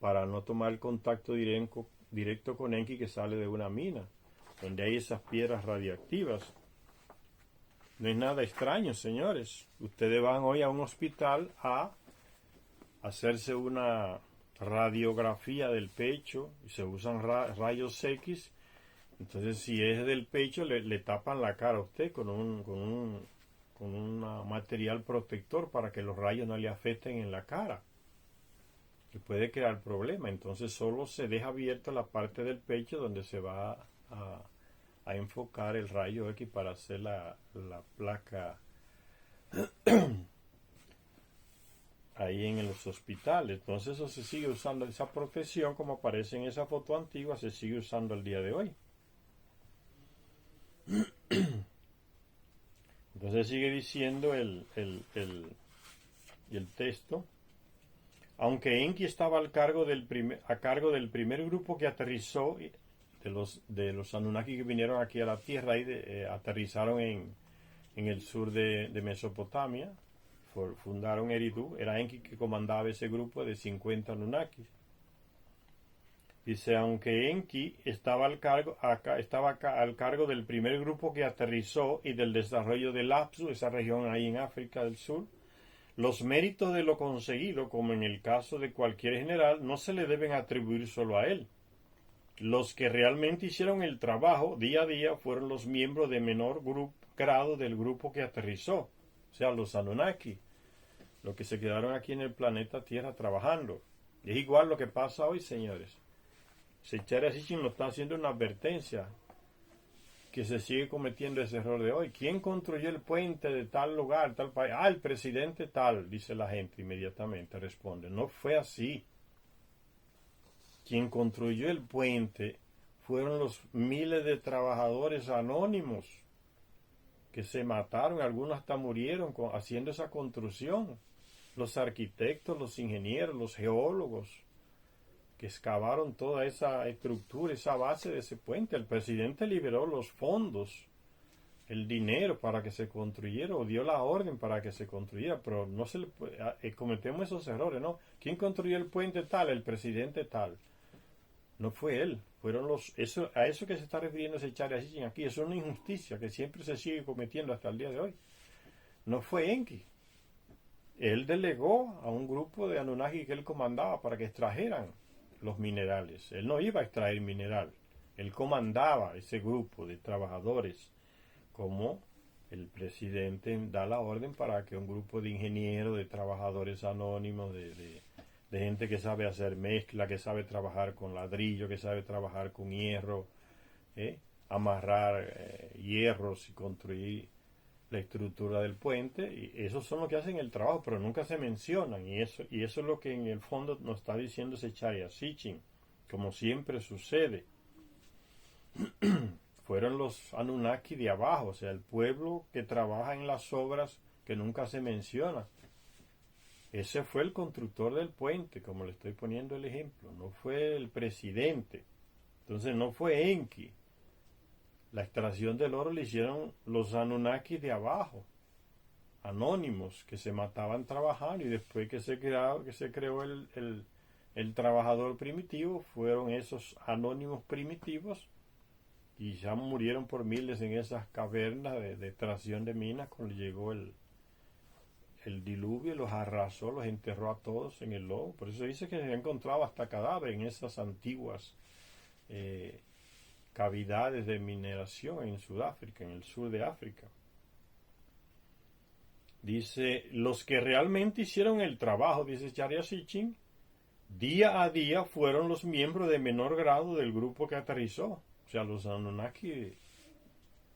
para no tomar contacto directo con Enki que sale de una mina, donde hay esas piedras radiactivas. No es nada extraño, señores. Ustedes van hoy a un hospital a hacerse una radiografía del pecho y se usan rayos X. Entonces, si es del pecho, le tapan la cara a usted con un material protector para que los rayos no le afecten en la cara. Y puede crear problema. Entonces, solo se deja abierta la parte del pecho donde se va a enfocar el rayo X para hacer la placa ahí en los hospitales. Entonces eso se sigue usando, esa protección como aparece en esa foto antigua se sigue usando el día de hoy. Entonces sigue diciendo el texto: aunque Enki estaba a cargo del primer grupo que aterrizó de los Anunnaki que vinieron aquí a la Tierra y aterrizaron en el sur de Mesopotamia, fundaron Eridu. Era Enki que comandaba ese grupo de 50 Anunnakis. Dice, aunque Enki estaba al cargo del primer grupo que aterrizó y del desarrollo del Apsu, esa región ahí en África del Sur, los méritos de lo conseguido, como en el caso de cualquier general, no se le deben atribuir solo a él. Los que realmente hicieron el trabajo día a día fueron los miembros de menor grado del grupo que aterrizó, o sea, los Anunnaki, los que se quedaron aquí en el planeta Tierra trabajando. Y es igual lo que pasa hoy, señores. Sechara Sitchin nos está haciendo una advertencia que se sigue cometiendo ese error de hoy. ¿Quién construyó el puente de tal lugar, tal país? Ah, el presidente tal, dice la gente inmediatamente, responde. No fue así. Quien construyó el puente fueron los miles de trabajadores anónimos que se mataron, algunos hasta murieron haciendo esa construcción. Los arquitectos, los ingenieros, los geólogos que excavaron toda esa estructura, esa base de ese puente. El presidente liberó los fondos, el dinero para que se construyera, o dio la orden para que se construyera, pero no se le cometemos esos errores, ¿no? ¿Quién construyó el puente tal? El presidente tal. No fue él, fueron a eso que se está refiriendo Sechara Sitchin aquí. Eso es una injusticia que siempre se sigue cometiendo hasta el día de hoy. No fue Enki. Él delegó a un grupo de Anunnaki que él comandaba para que extrajeran los minerales. Él no iba a extraer mineral. Él comandaba ese grupo de trabajadores, como el presidente da la orden para que un grupo de ingenieros, de trabajadores anónimos, de gente que sabe hacer mezcla, que sabe trabajar con ladrillo, que sabe trabajar con hierro, amarrar hierros y construir la estructura del puente. Y esos son los que hacen el trabajo, pero nunca se mencionan, y eso es lo que en el fondo nos está diciendo Sechara Sitchin, como siempre sucede. Fueron los Anunnaki de abajo, o sea, el pueblo que trabaja en las obras que nunca se menciona. Ese fue el constructor del puente, como le estoy poniendo el ejemplo. No fue el presidente. Entonces no fue Enki. La extracción del oro le hicieron los Anunnaki de abajo, anónimos, que se mataban trabajando, y después que se creó el trabajador primitivo, fueron esos anónimos primitivos, y ya murieron por miles en esas cavernas de extracción de minas cuando llegó el diluvio, los arrasó, los enterró a todos en el lodo. Por eso dice que se ha encontrado hasta cadáver en esas antiguas cavidades de mineración en Sudáfrica, en el sur de África. Dice, los que realmente hicieron el trabajo, dice Sechara Sitchin, día a día fueron los miembros de menor grado del grupo que aterrizó, o sea, los Anunnaki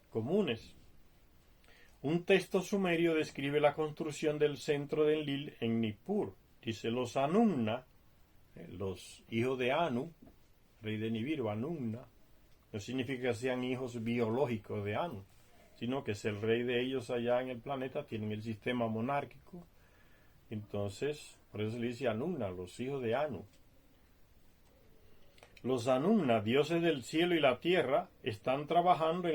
comunes. Un texto sumerio describe la construcción del centro de Enlil en Nippur. Dice, los Anunna, los hijos de Anu, rey de Nibiru, Anunna, no significa que sean hijos biológicos de Anu, sino que es el rey de ellos allá en el planeta, tienen el sistema monárquico. Entonces, por eso se le dice Anunna, los hijos de Anu. Los Anunna, dioses del cielo y la tierra, están trabajando.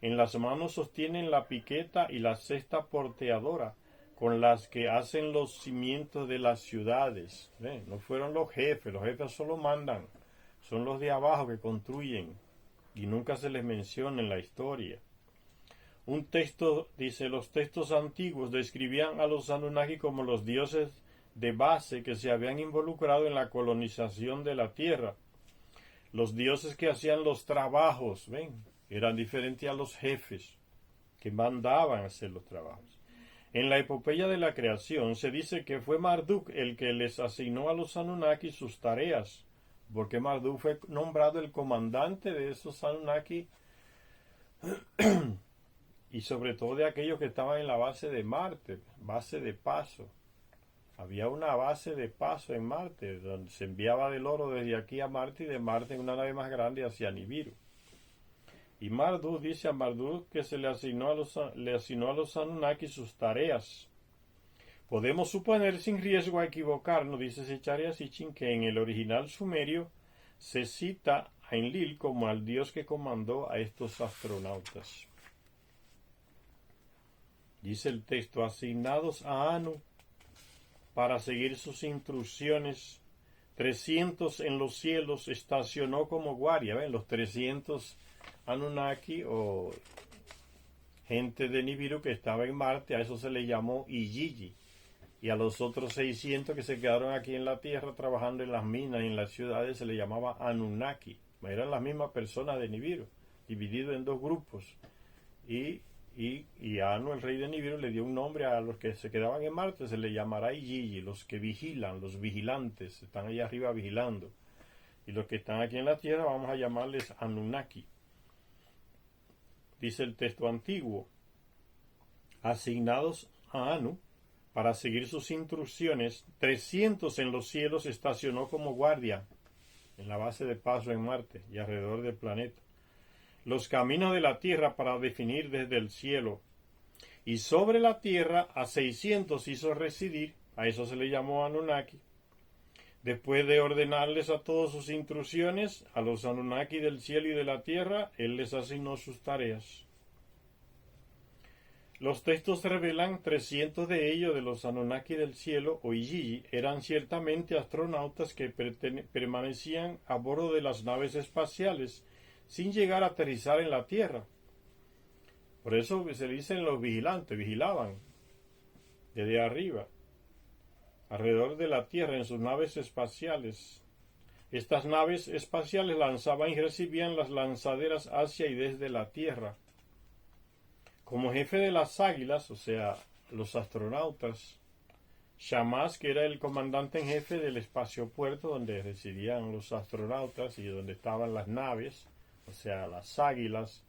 En las manos sostienen la piqueta y la cesta porteadora, con las que hacen los cimientos de las ciudades. No fueron los jefes solo mandan, son los de abajo que construyen, y nunca se les menciona en la historia. Un texto dice: los textos antiguos describían a los Anunnaki como los dioses de base que se habían involucrado en la colonización de la tierra. Los dioses que hacían los trabajos, eran diferentes a los jefes que mandaban a hacer los trabajos. En la epopeya de la creación se dice que fue Marduk el que les asignó a los Anunnaki sus tareas, porque Marduk fue nombrado el comandante de esos Anunnaki y sobre todo de aquellos que estaban en la base de Marte, base de paso. Había una base de paso en Marte, donde se enviaba del oro desde aquí a Marte y de Marte en una nave más grande hacia Nibiru. Y Marduk dice a Marduk que se le asignó a los Anunnaki sus tareas. Podemos suponer sin riesgo a equivocarnos, dice Secharia Sitchin, que en el original sumerio se cita a Enlil como al dios que comandó a estos astronautas. Dice el texto: asignados a Anu para seguir sus instrucciones, 300 en los cielos estacionó como guardia. Los 300 Anunnaki o gente de Nibiru que estaba en Marte, a eso se le llamó Iyiji. Y a los otros 600 que se quedaron aquí en la Tierra trabajando en las minas y en las ciudades se le llamaba Anunnaki. Eran las mismas personas de Nibiru, dividido en dos grupos. Y Anu, el rey de Nibiru, le dio un nombre a los que se quedaban en Marte, se le llamará Iyiji, los que vigilan, los vigilantes, están allá arriba vigilando. Y los que están aquí en la Tierra vamos a llamarles Anunnaki. Dice el texto antiguo: asignados a Anu para seguir sus instrucciones, 300 en los cielos estacionó como guardia en la base de paso en Marte y alrededor del planeta los caminos de la tierra para definir desde el cielo, y sobre la tierra a 600 hizo residir, a eso se le llamó Anunnaki. Después de ordenarles a todos sus instrucciones, a los Anunnaki del cielo y de la tierra, él les asignó sus tareas. Los textos revelan 300 de ellos, de los Anunnaki del cielo o Iyiji, eran ciertamente astronautas que permanecían a bordo de las naves espaciales sin llegar a aterrizar en la Tierra. Por eso se dicen los vigilantes, vigilaban desde arriba, alrededor de la Tierra, en sus naves espaciales. Estas naves espaciales lanzaban y recibían las lanzaderas hacia y desde la Tierra. Como jefe de las águilas, o sea, los astronautas, Shamash, que era el comandante en jefe del espaciopuerto donde residían los astronautas y donde estaban las naves, o sea, las águilas.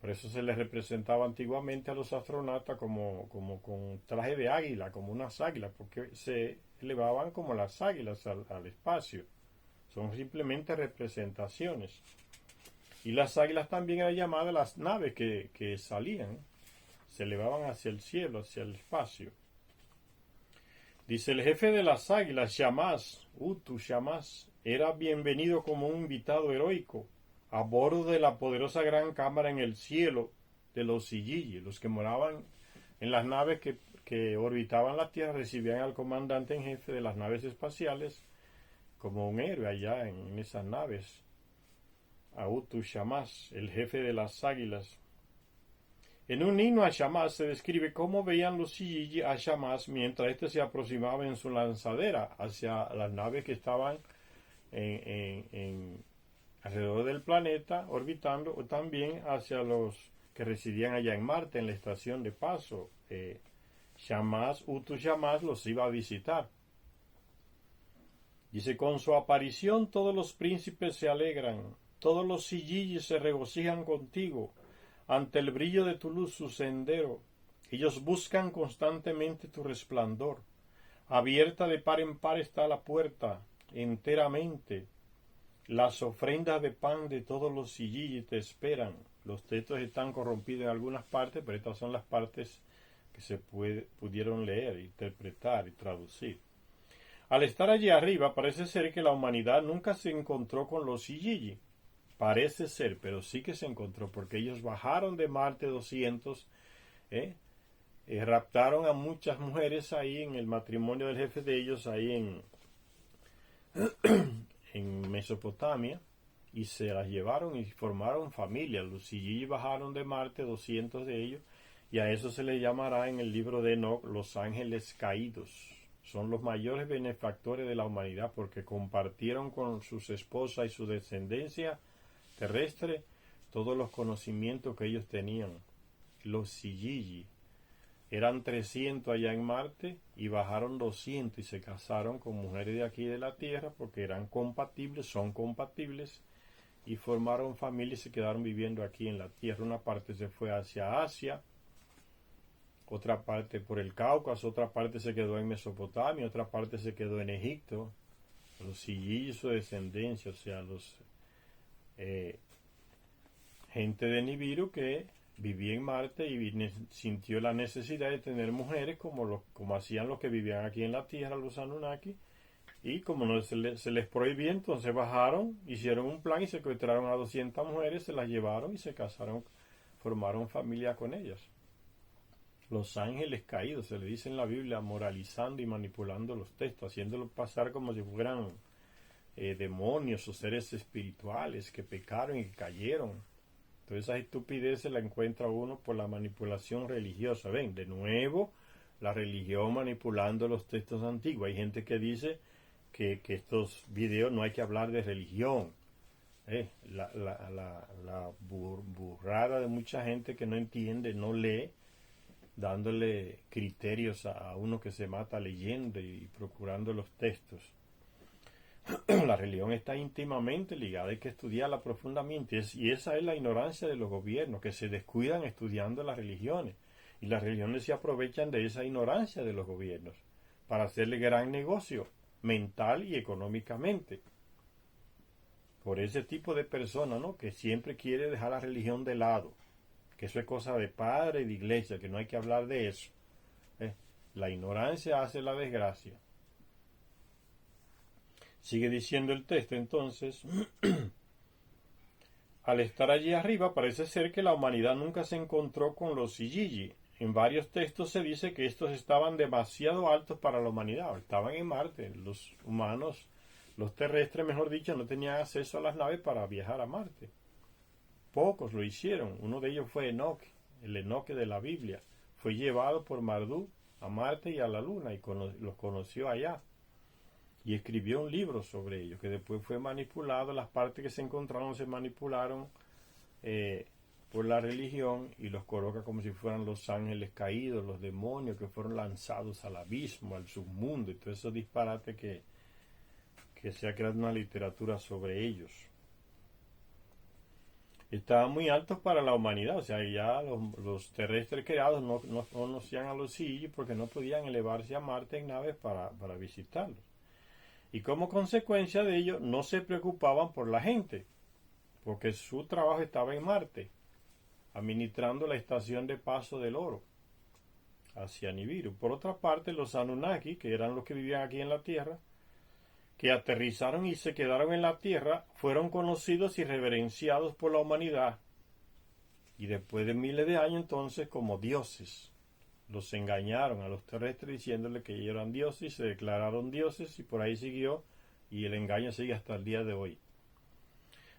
Por eso se les representaba antiguamente a los astronautas como con traje de águila, como unas águilas, porque se elevaban como las águilas al espacio. Son simplemente representaciones. Y las águilas también eran llamadas las naves que salían, se elevaban hacia el cielo, hacia el espacio. Dice: el jefe de las águilas, Shamash, Shamash, era bienvenido como un invitado heroico a bordo de la poderosa gran cámara en el cielo de los Iyiji. Los que moraban en las naves que orbitaban la Tierra recibían al comandante en jefe de las naves espaciales como un héroe allá en esas naves. A Shamash, el jefe de las águilas. En un himno a Shamash se describe cómo veían los Iyiji a Shamash mientras éste se aproximaba en su lanzadera hacia las naves que estaban alrededor del planeta, orbitando, o también hacia los que residían allá en Marte, en la estación de paso. Shamash, Shamash los iba a visitar. Dice: con su aparición todos los príncipes se alegran, todos los Iyiji se regocijan contigo, ante el brillo de tu luz su sendero. Ellos buscan constantemente tu resplandor. Abierta de par en par está la puerta, enteramente. Las ofrendas de pan de todos los Iyiji te esperan. Los textos están corrompidos en algunas partes, pero estas son las partes que se pudieron leer, interpretar y traducir. Al estar allí arriba, parece ser que la humanidad nunca se encontró con los Igigi. Parece ser, pero sí que se encontró, porque ellos bajaron de Marte 200, ¿eh? Raptaron a muchas mujeres ahí en el matrimonio del jefe de ellos, ahí en Mesopotamia, y se las llevaron y formaron familias. Los Igigi bajaron de Marte, 200 de ellos, y a eso se le llamará en el libro de Enoch los ángeles caídos. Son los mayores benefactores de la humanidad porque compartieron con sus esposas y su descendencia terrestre todos los conocimientos que ellos tenían. Los Sigigi eran 300 allá en Marte y bajaron 200 y se casaron con mujeres de aquí de la Tierra porque eran compatibles, son compatibles, y formaron familia y se quedaron viviendo aquí en la Tierra. Una parte se fue hacia Asia, otra parte por el Cáucaso, otra parte se quedó en Mesopotamia, otra parte se quedó en Egipto. Los Sigigi y su descendencia, o sea, los gente de Nibiru que vivía en Marte y sintió la necesidad de tener mujeres como hacían los que vivían aquí en la Tierra, los Anunnaki, y como no se les prohibía, entonces bajaron, hicieron un plan y secuestraron a 200 mujeres, se las llevaron y se casaron, formaron familia con ellas. Los ángeles caídos, se le dice en la Biblia, moralizando y manipulando los textos, haciéndolos pasar como si fueran demonios o seres espirituales que pecaron y que cayeron. Entonces esa estupidez se la encuentra uno por la manipulación religiosa. Ven, de nuevo, la religión manipulando los textos antiguos. Hay gente que dice que estos videos no hay que hablar de religión. La burrada de mucha gente que no entiende, no lee, dándole criterios a uno que se mata leyendo y procurando los textos. La religión está íntimamente ligada, hay que estudiarla profundamente, y esa es la ignorancia de los gobiernos, que se descuidan estudiando las religiones, y las religiones se aprovechan de esa ignorancia de los gobiernos para hacerle gran negocio mental y económicamente. Por ese tipo de persona, ¿no?, que siempre quiere dejar la religión de lado, que eso es cosa de padre y de iglesia, que no hay que hablar de eso. La ignorancia hace la desgracia. Sigue diciendo el texto entonces, al estar allí arriba parece ser que la humanidad nunca se encontró con los Igigi. En varios textos se dice que estos estaban demasiado altos para la humanidad, estaban en Marte. Los humanos, los terrestres mejor dicho, no tenían acceso a las naves para viajar a Marte. Pocos lo hicieron. Uno de ellos fue Enoch, el Enoch de la Biblia. Fue llevado por Marduk a Marte y a la Luna y los conoció allá. Y escribió un libro sobre ello, que después fue manipulado. Las partes que se encontraron se manipularon por la religión y los coloca como si fueran los ángeles caídos, los demonios que fueron lanzados al abismo, al submundo, y todo eso disparate que se ha creado una literatura sobre ellos. Estaban muy altos para la humanidad, o sea, ya los terrestres creados no conocían a los Sigigi porque no podían elevarse a Marte en naves para visitarlos. Y como consecuencia de ello, no se preocupaban por la gente, porque su trabajo estaba en Marte, administrando la estación de paso del oro hacia Nibiru. Por otra parte, los Anunnaki, que eran los que vivían aquí en la Tierra, que aterrizaron y se quedaron en la Tierra, fueron conocidos y reverenciados por la humanidad. Y después de miles de años, entonces, como dioses. Los engañaron a los terrestres diciéndole que ellos eran dioses y se declararon dioses, y por ahí siguió, y el engaño sigue hasta el día de hoy.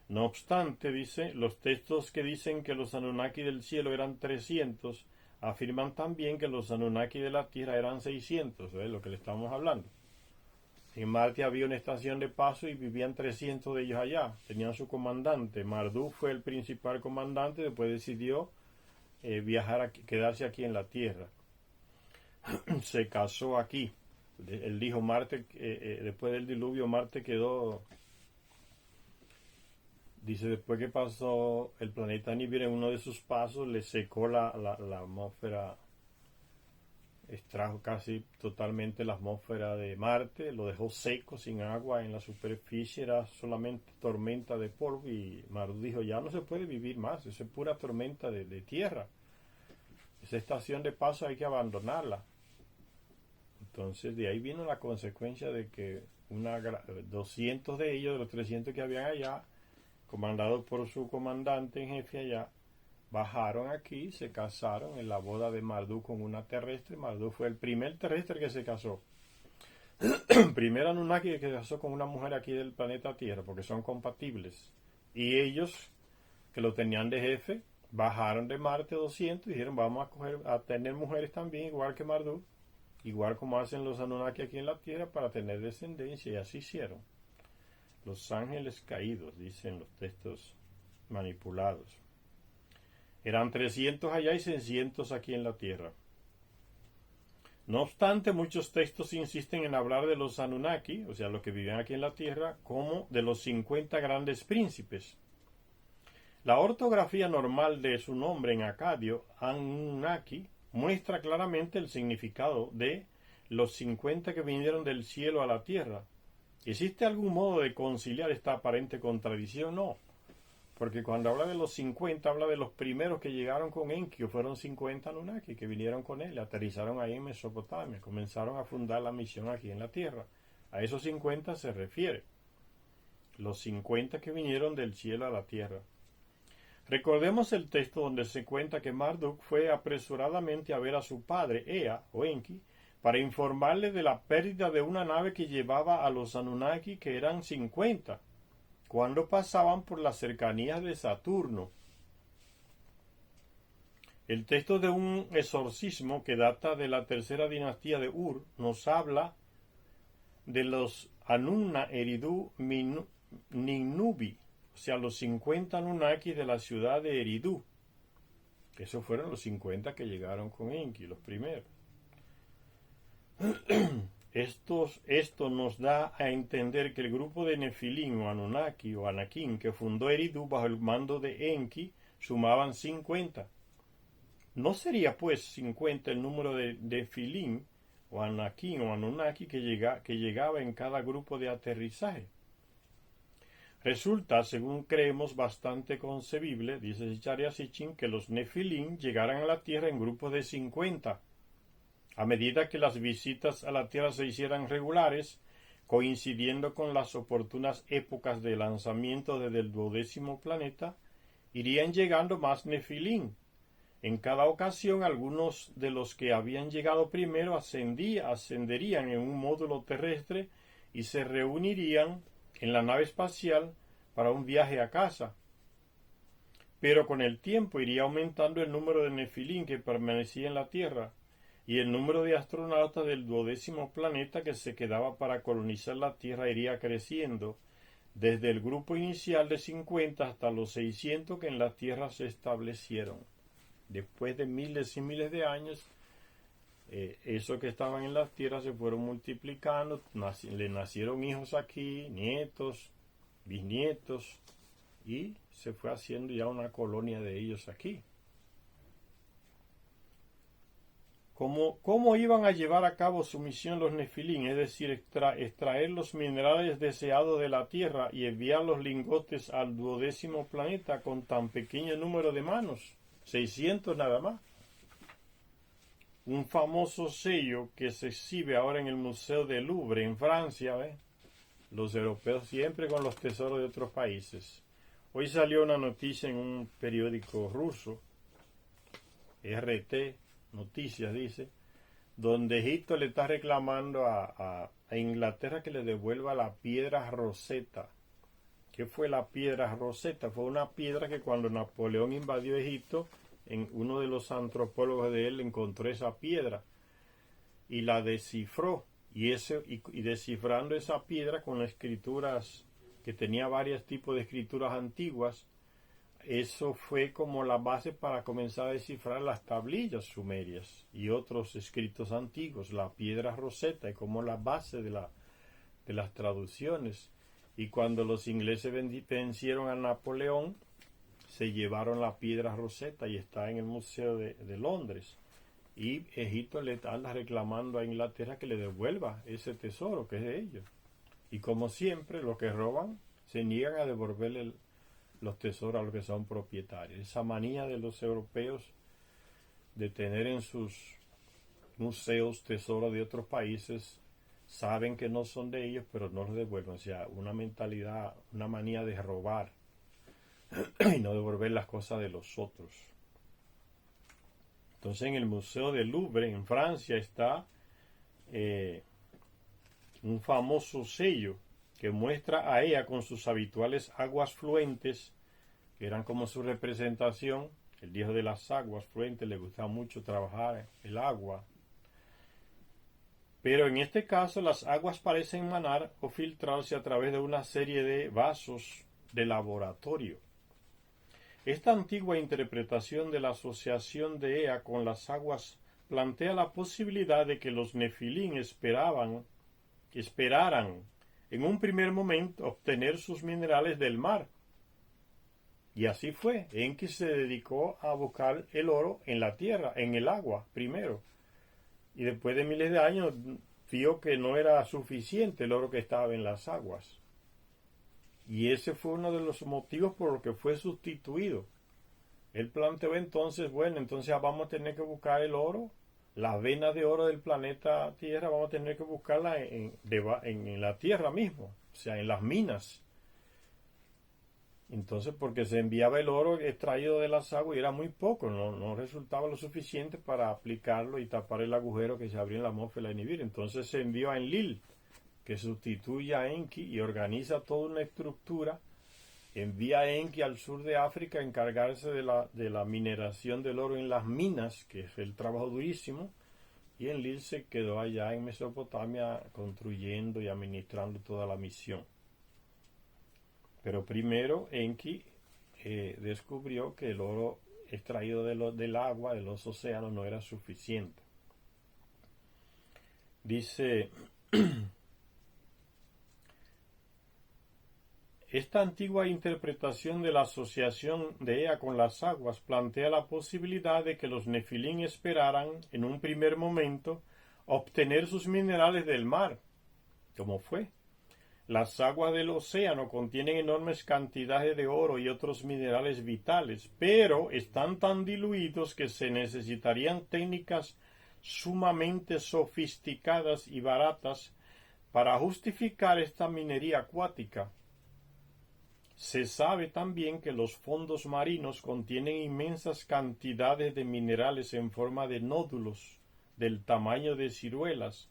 No obstante, dice, los textos que dicen que los Anunnaki del cielo eran 300 afirman también que los Anunnaki de la tierra eran 600, ¿ves? Lo que le estamos hablando. En Marte había una estación de paso y vivían 300 de ellos allá, tenían su comandante. Marduk fue el principal comandante, después decidió quedarse aquí en la tierra. Se casó aquí. Él dijo Marte, después del diluvio Marte quedó, dice, después que pasó el planeta Nibiru en uno de sus pasos, le secó la atmósfera, extrajo casi totalmente la atmósfera de Marte, lo dejó seco, sin agua en la superficie, era solamente tormenta de polvo, y Marduk dijo, ya no se puede vivir más, eso es pura tormenta de tierra. Esa estación de paso hay que abandonarla. Entonces de ahí vino la consecuencia de que 200 de ellos, de los 300 que habían allá, comandados por su comandante en jefe allá, bajaron aquí, se casaron en la boda de Marduk con una terrestre. Marduk fue el primer terrestre que se casó. Primer Anunnaki que se casó con una mujer aquí del planeta Tierra, porque son compatibles. Y ellos, que lo tenían de jefe, bajaron de Marte 200 y dijeron, vamos a tener mujeres también, igual que Marduk, igual como hacen los Anunnaki aquí en la Tierra, para tener descendencia, y así hicieron. Los ángeles caídos, dicen los textos manipulados. Eran 300 allá y 600 aquí en la Tierra. No obstante, muchos textos insisten en hablar de los Anunnaki, o sea, los que vivían aquí en la Tierra, como de los 50 grandes príncipes. La ortografía normal de su nombre en acadio, Anunnaki, muestra claramente el significado de los 50 que vinieron del cielo a la Tierra. ¿Existe algún modo de conciliar esta aparente contradicción? No. Porque cuando habla de los 50, habla de los primeros que llegaron con Enki, fueron 50 Anunnaki que vinieron con él, aterrizaron ahí en Mesopotamia, comenzaron a fundar la misión aquí en la Tierra. A esos 50 se refiere. Los 50 que vinieron del cielo a la Tierra. Recordemos el texto donde se cuenta que Marduk fue apresuradamente a ver a su padre, Ea, o Enki, para informarle de la pérdida de una nave que llevaba a los Anunnaki, que eran 50. Cuando pasaban por las cercanías de Saturno. El texto de un exorcismo que data de la tercera dinastía de Ur nos habla de los Anunna Eridu Ninnubi, o sea, los 50 Anunnaki de la ciudad de Eridu. Esos fueron los 50 que llegaron con Enki, los primeros. Esto nos da a entender que el grupo de Nefilim o Anunnaki o Anakin que fundó Eridu bajo el mando de Enki sumaban 50. ¿No sería pues 50 el número de Nefilim o Anakin o Anunnaki que llegaba en cada grupo de aterrizaje? Resulta, según creemos, bastante concebible, dice Zecharia Sitchin, que los Nefilim llegaran a la Tierra en grupos de 50. A medida que las visitas a la Tierra se hicieran regulares, coincidiendo con las oportunas épocas de lanzamiento desde el 12º planeta, irían llegando más Nefilim. En cada ocasión, algunos de los que habían llegado primero ascenderían en un módulo terrestre y se reunirían en la nave espacial para un viaje a casa. Pero con el tiempo iría aumentando el número de Nefilim que permanecía en la Tierra, y el número de astronautas del 12º planeta que se quedaba para colonizar la Tierra iría creciendo, desde el grupo inicial de 50 hasta los 600 que en la Tierra se establecieron. Después de miles y miles de años, esos que estaban en la Tierra se fueron multiplicando, le nacieron hijos aquí, nietos, bisnietos, y se fue haciendo ya una colonia de ellos aquí. ¿Cómo iban a llevar a cabo su misión los Nefilim? Es decir, extraer los minerales deseados de la Tierra y enviar los lingotes al 12º planeta con tan pequeño número de manos, 600 nada más. Un famoso sello que se exhibe ahora en el Museo del Louvre en Francia, ¿ves? Los europeos siempre con los tesoros de otros países. Hoy salió una noticia en un periódico ruso, RT Noticias dice, donde Egipto le está reclamando a Inglaterra que le devuelva la piedra Rosetta. ¿Qué fue la piedra Rosetta? Fue una piedra que cuando Napoleón invadió Egipto, uno de los antropólogos de él encontró esa piedra y la descifró. Y descifrando esa piedra con escrituras que tenía varios tipos de escrituras antiguas, eso fue como la base para comenzar a descifrar las tablillas sumerias y otros escritos antiguos. La piedra Rosetta es como la base de las traducciones. Y cuando los ingleses vencieron a Napoleón, se llevaron la piedra Rosetta y está en el Museo de Londres. Y Egipto le anda reclamando a Inglaterra que le devuelva ese tesoro que es de ellos. Y como siempre, los que roban se niegan a devolverle los tesoros a los que son propietarios. Esa manía de los europeos de tener en sus museos, tesoros de otros países, saben que no son de ellos, pero no los devuelven. O sea, una mentalidad, una manía de robar y no devolver las cosas de los otros. Entonces en el Museo del Louvre, en Francia, está un famoso sello que muestra a ella con sus habituales aguas fluentes, que eran como su representación. El dios de las aguas fluentes le gustaba mucho trabajar el agua. Pero en este caso las aguas parecen manar o filtrarse a través de una serie de vasos de laboratorio. Esta antigua interpretación de la asociación de Ea con las aguas plantea la posibilidad de que los nefilín esperaran en un primer momento obtener sus minerales del mar. Y así fue. Enki se dedicó a buscar el oro en la tierra, en el agua, primero. Y después de miles de años vio que no era suficiente el oro que estaba en las aguas. Y ese fue uno de los motivos por los que fue sustituido. Él planteó entonces, bueno, entonces vamos a tener que buscar el oro, las venas de oro del planeta Tierra, vamos a tener que buscarla en la Tierra mismo, o sea, en las minas. Entonces, porque se enviaba el oro extraído de las aguas y era muy poco, no resultaba lo suficiente para aplicarlo y tapar el agujero que se abrió en la atmósfera de Nibiru. Entonces se envió a Enlil, que sustituye a Enki y organiza toda una estructura. Envía a Enki al sur de África a encargarse de la mineración del oro en las minas, que es el trabajo durísimo, y Enlil se quedó allá en Mesopotamia construyendo y administrando toda la misión. Pero primero Enki descubrió que el oro extraído del agua, de los océanos, no era suficiente. Dice, esta antigua interpretación de la asociación de Ea con las aguas plantea la posibilidad de que los nefilín esperaran, en un primer momento, obtener sus minerales del mar, como fue. Las aguas del océano contienen enormes cantidades de oro y otros minerales vitales, pero están tan diluidos que se necesitarían técnicas sumamente sofisticadas y baratas para justificar esta minería acuática. Se sabe también que los fondos marinos contienen inmensas cantidades de minerales en forma de nódulos del tamaño de ciruelas,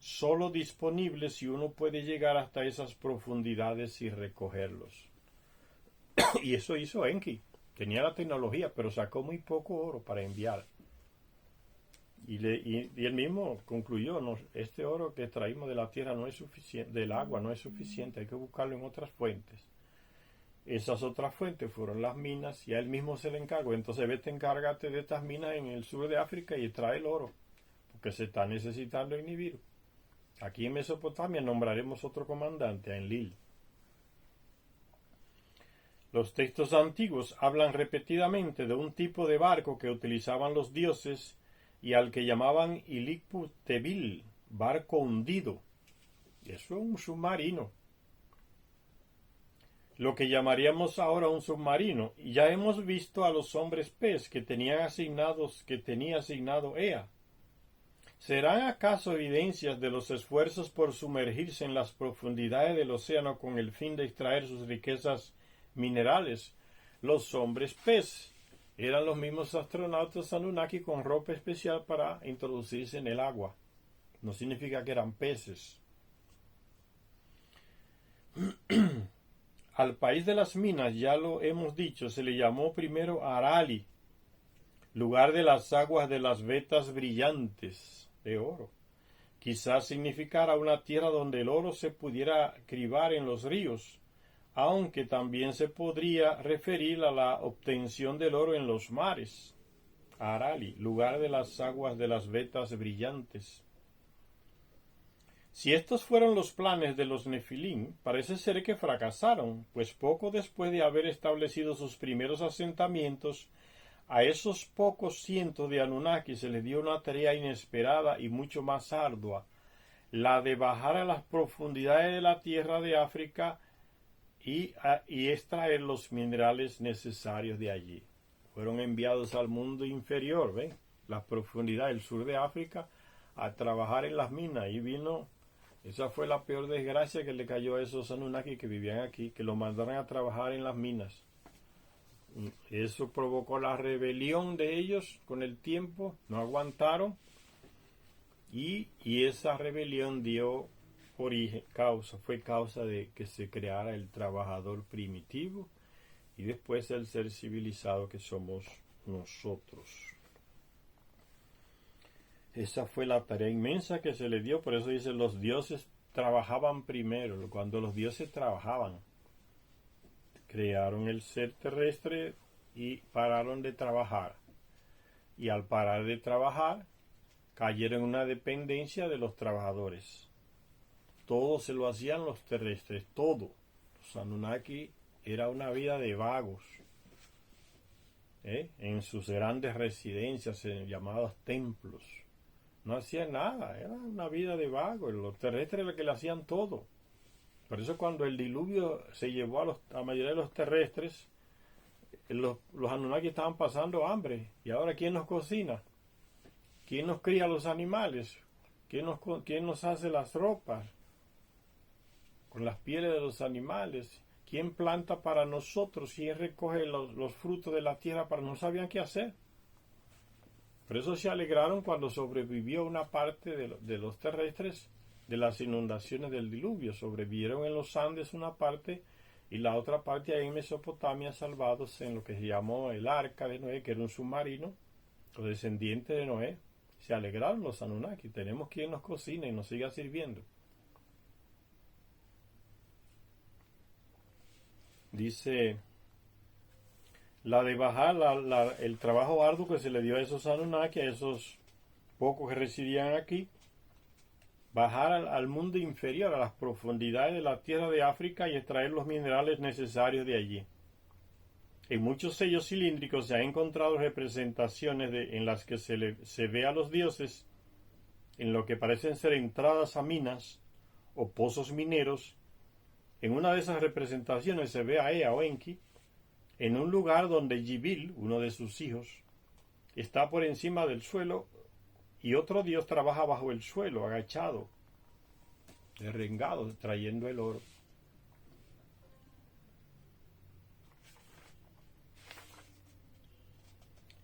solo disponibles si uno puede llegar hasta esas profundidades y recogerlos. Y eso hizo Enki. Tenía la tecnología, pero sacó muy poco oro para enviar. Y él mismo concluyó, no, este oro que traímos de la tierra no es suficiente, del agua no es suficiente, hay que buscarlo en otras fuentes. Esas otras fuentes fueron las minas y a él mismo se le encargó. Entonces vete, encárgate de estas minas en el sur de África y trae el oro, porque se está necesitando en Nibiru. Aquí en Mesopotamia nombraremos otro comandante, a Enlil. Los textos antiguos hablan repetidamente de un tipo de barco que utilizaban los dioses y al que llamaban Ilikpu Tebil, barco hundido. Eso es un submarino. Lo que llamaríamos ahora un submarino. Y ya hemos visto a los hombres pez que tenía asignado Ea. ¿Serán acaso evidencias de los esfuerzos por sumergirse en las profundidades del océano con el fin de extraer sus riquezas minerales? Los hombres pez eran los mismos astronautas Anunnaki con ropa especial para introducirse en el agua. No significa que eran peces. Al país de las minas, ya lo hemos dicho, se le llamó primero Arali, lugar de las aguas de las vetas brillantes de oro. Quizás significara una tierra donde el oro se pudiera cribar en los ríos, aunque también se podría referir a la obtención del oro en los mares. Arali, lugar de las aguas de las vetas brillantes. Si estos fueron los planes de los nefilín, parece ser que fracasaron, pues poco después de haber establecido sus primeros asentamientos, a esos pocos cientos de Anunnaki se les dio una tarea inesperada y mucho más ardua, la de bajar a las profundidades de la tierra de África y extraer los minerales necesarios de allí. Fueron enviados al mundo inferior, ¿ven? las profundidades del sur de África a trabajar en las minas. Y vino, esa fue la peor desgracia que le cayó a esos Anunnaki que vivían aquí, que lo mandaron a trabajar en las minas. Eso provocó la rebelión de ellos con el tiempo, no aguantaron, y esa rebelión dio origen, fue causa de que se creara el trabajador primitivo y después el ser civilizado que somos nosotros. Esa fue la tarea inmensa que se le dio, por eso dice, los dioses trabajaban primero. Cuando los dioses trabajaban, crearon el ser terrestre y pararon de trabajar. Y al parar de trabajar, cayeron en una dependencia de los trabajadores. Todo se lo hacían los terrestres, todo. Los Anunnaki era una vida de vagos. En sus grandes residencias, en llamados templos. No hacían nada, era una vida de vagos. Los terrestres eran los que le hacían todo. Por eso cuando el diluvio se llevó a la mayoría de los terrestres, los Anunnaki estaban pasando hambre. ¿Y ahora quién nos cocina? ¿Quién nos cría los animales? ¿Quién nos hace las ropas? Con las pieles de los animales. ¿Quién planta para nosotros? ¿Quién recoge los frutos de la tierra para nosotros? No sabían qué hacer. Por eso se alegraron cuando sobrevivió una parte de los terrestres de las inundaciones del diluvio. Sobrevivieron en los Andes una parte y la otra parte ahí en Mesopotamia, salvados en lo que se llamó el Arca de Noé, que era un submarino. Los descendientes de Noé se alegraron, los Anunnaki. Tenemos quien nos cocine y nos siga sirviendo. Dice, la de bajar el trabajo arduo que se le dio a esos Anunnaki, a esos pocos que residían aquí, bajar al mundo inferior, a las profundidades de la tierra de África y extraer los minerales necesarios de allí. En muchos sellos cilíndricos se han encontrado representaciones en las que se ve a los dioses en lo que parecen ser entradas a minas o pozos mineros. En una de esas representaciones se ve a Ea o Enki en un lugar donde Yibil, uno de sus hijos, está por encima del suelo y otro dios trabaja bajo el suelo, agachado, derrengado, trayendo el oro.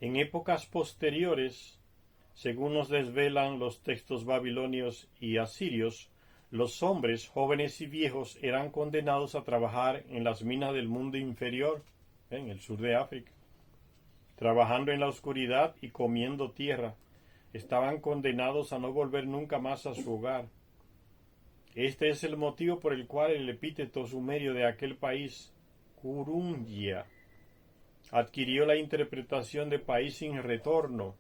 En épocas posteriores, según nos desvelan los textos babilonios y asirios, los hombres, jóvenes y viejos, eran condenados a trabajar en las minas del mundo inferior, en el sur de África, trabajando en la oscuridad y comiendo tierra. Estaban condenados a no volver nunca más a su hogar. Este es el motivo por el cual el epíteto sumerio de aquel país, Kurungia, adquirió la interpretación de país sin retorno.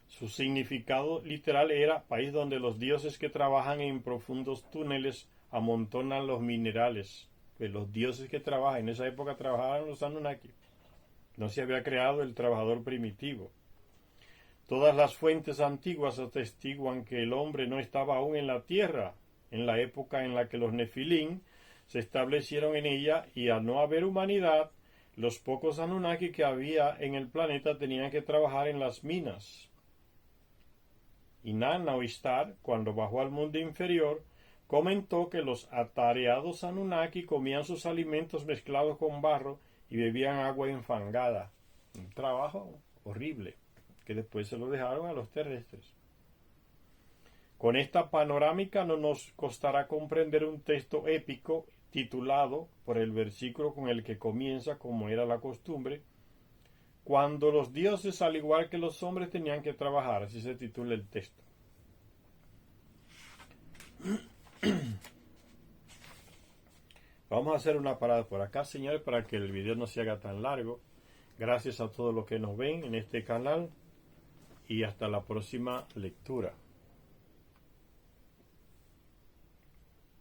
Su significado literal era país donde los dioses que trabajan en profundos túneles amontonan los minerales. Pues los dioses que trabajan, en esa época trabajaban los Anunnaki. No se había creado el trabajador primitivo. Todas las fuentes antiguas atestiguan que el hombre no estaba aún en la tierra, en la época en la que los Nefilín se establecieron en ella, y al no haber humanidad, los pocos Anunnaki que había en el planeta tenían que trabajar en las minas. Inan o Ishtar, cuando bajó al mundo inferior, comentó que los atareados Anunnaki comían sus alimentos mezclados con barro y bebían agua enfangada. Un trabajo horrible, que después se lo dejaron a los terrestres. Con esta panorámica no nos costará comprender un texto épico titulado por el versículo con el que comienza, como era la costumbre, cuando los dioses, al igual que los hombres, tenían que trabajar. Así se titula el texto. Vamos a hacer una parada por acá, señores, para que el video no se haga tan largo. Gracias a todos los que nos ven en este canal y hasta la próxima lectura.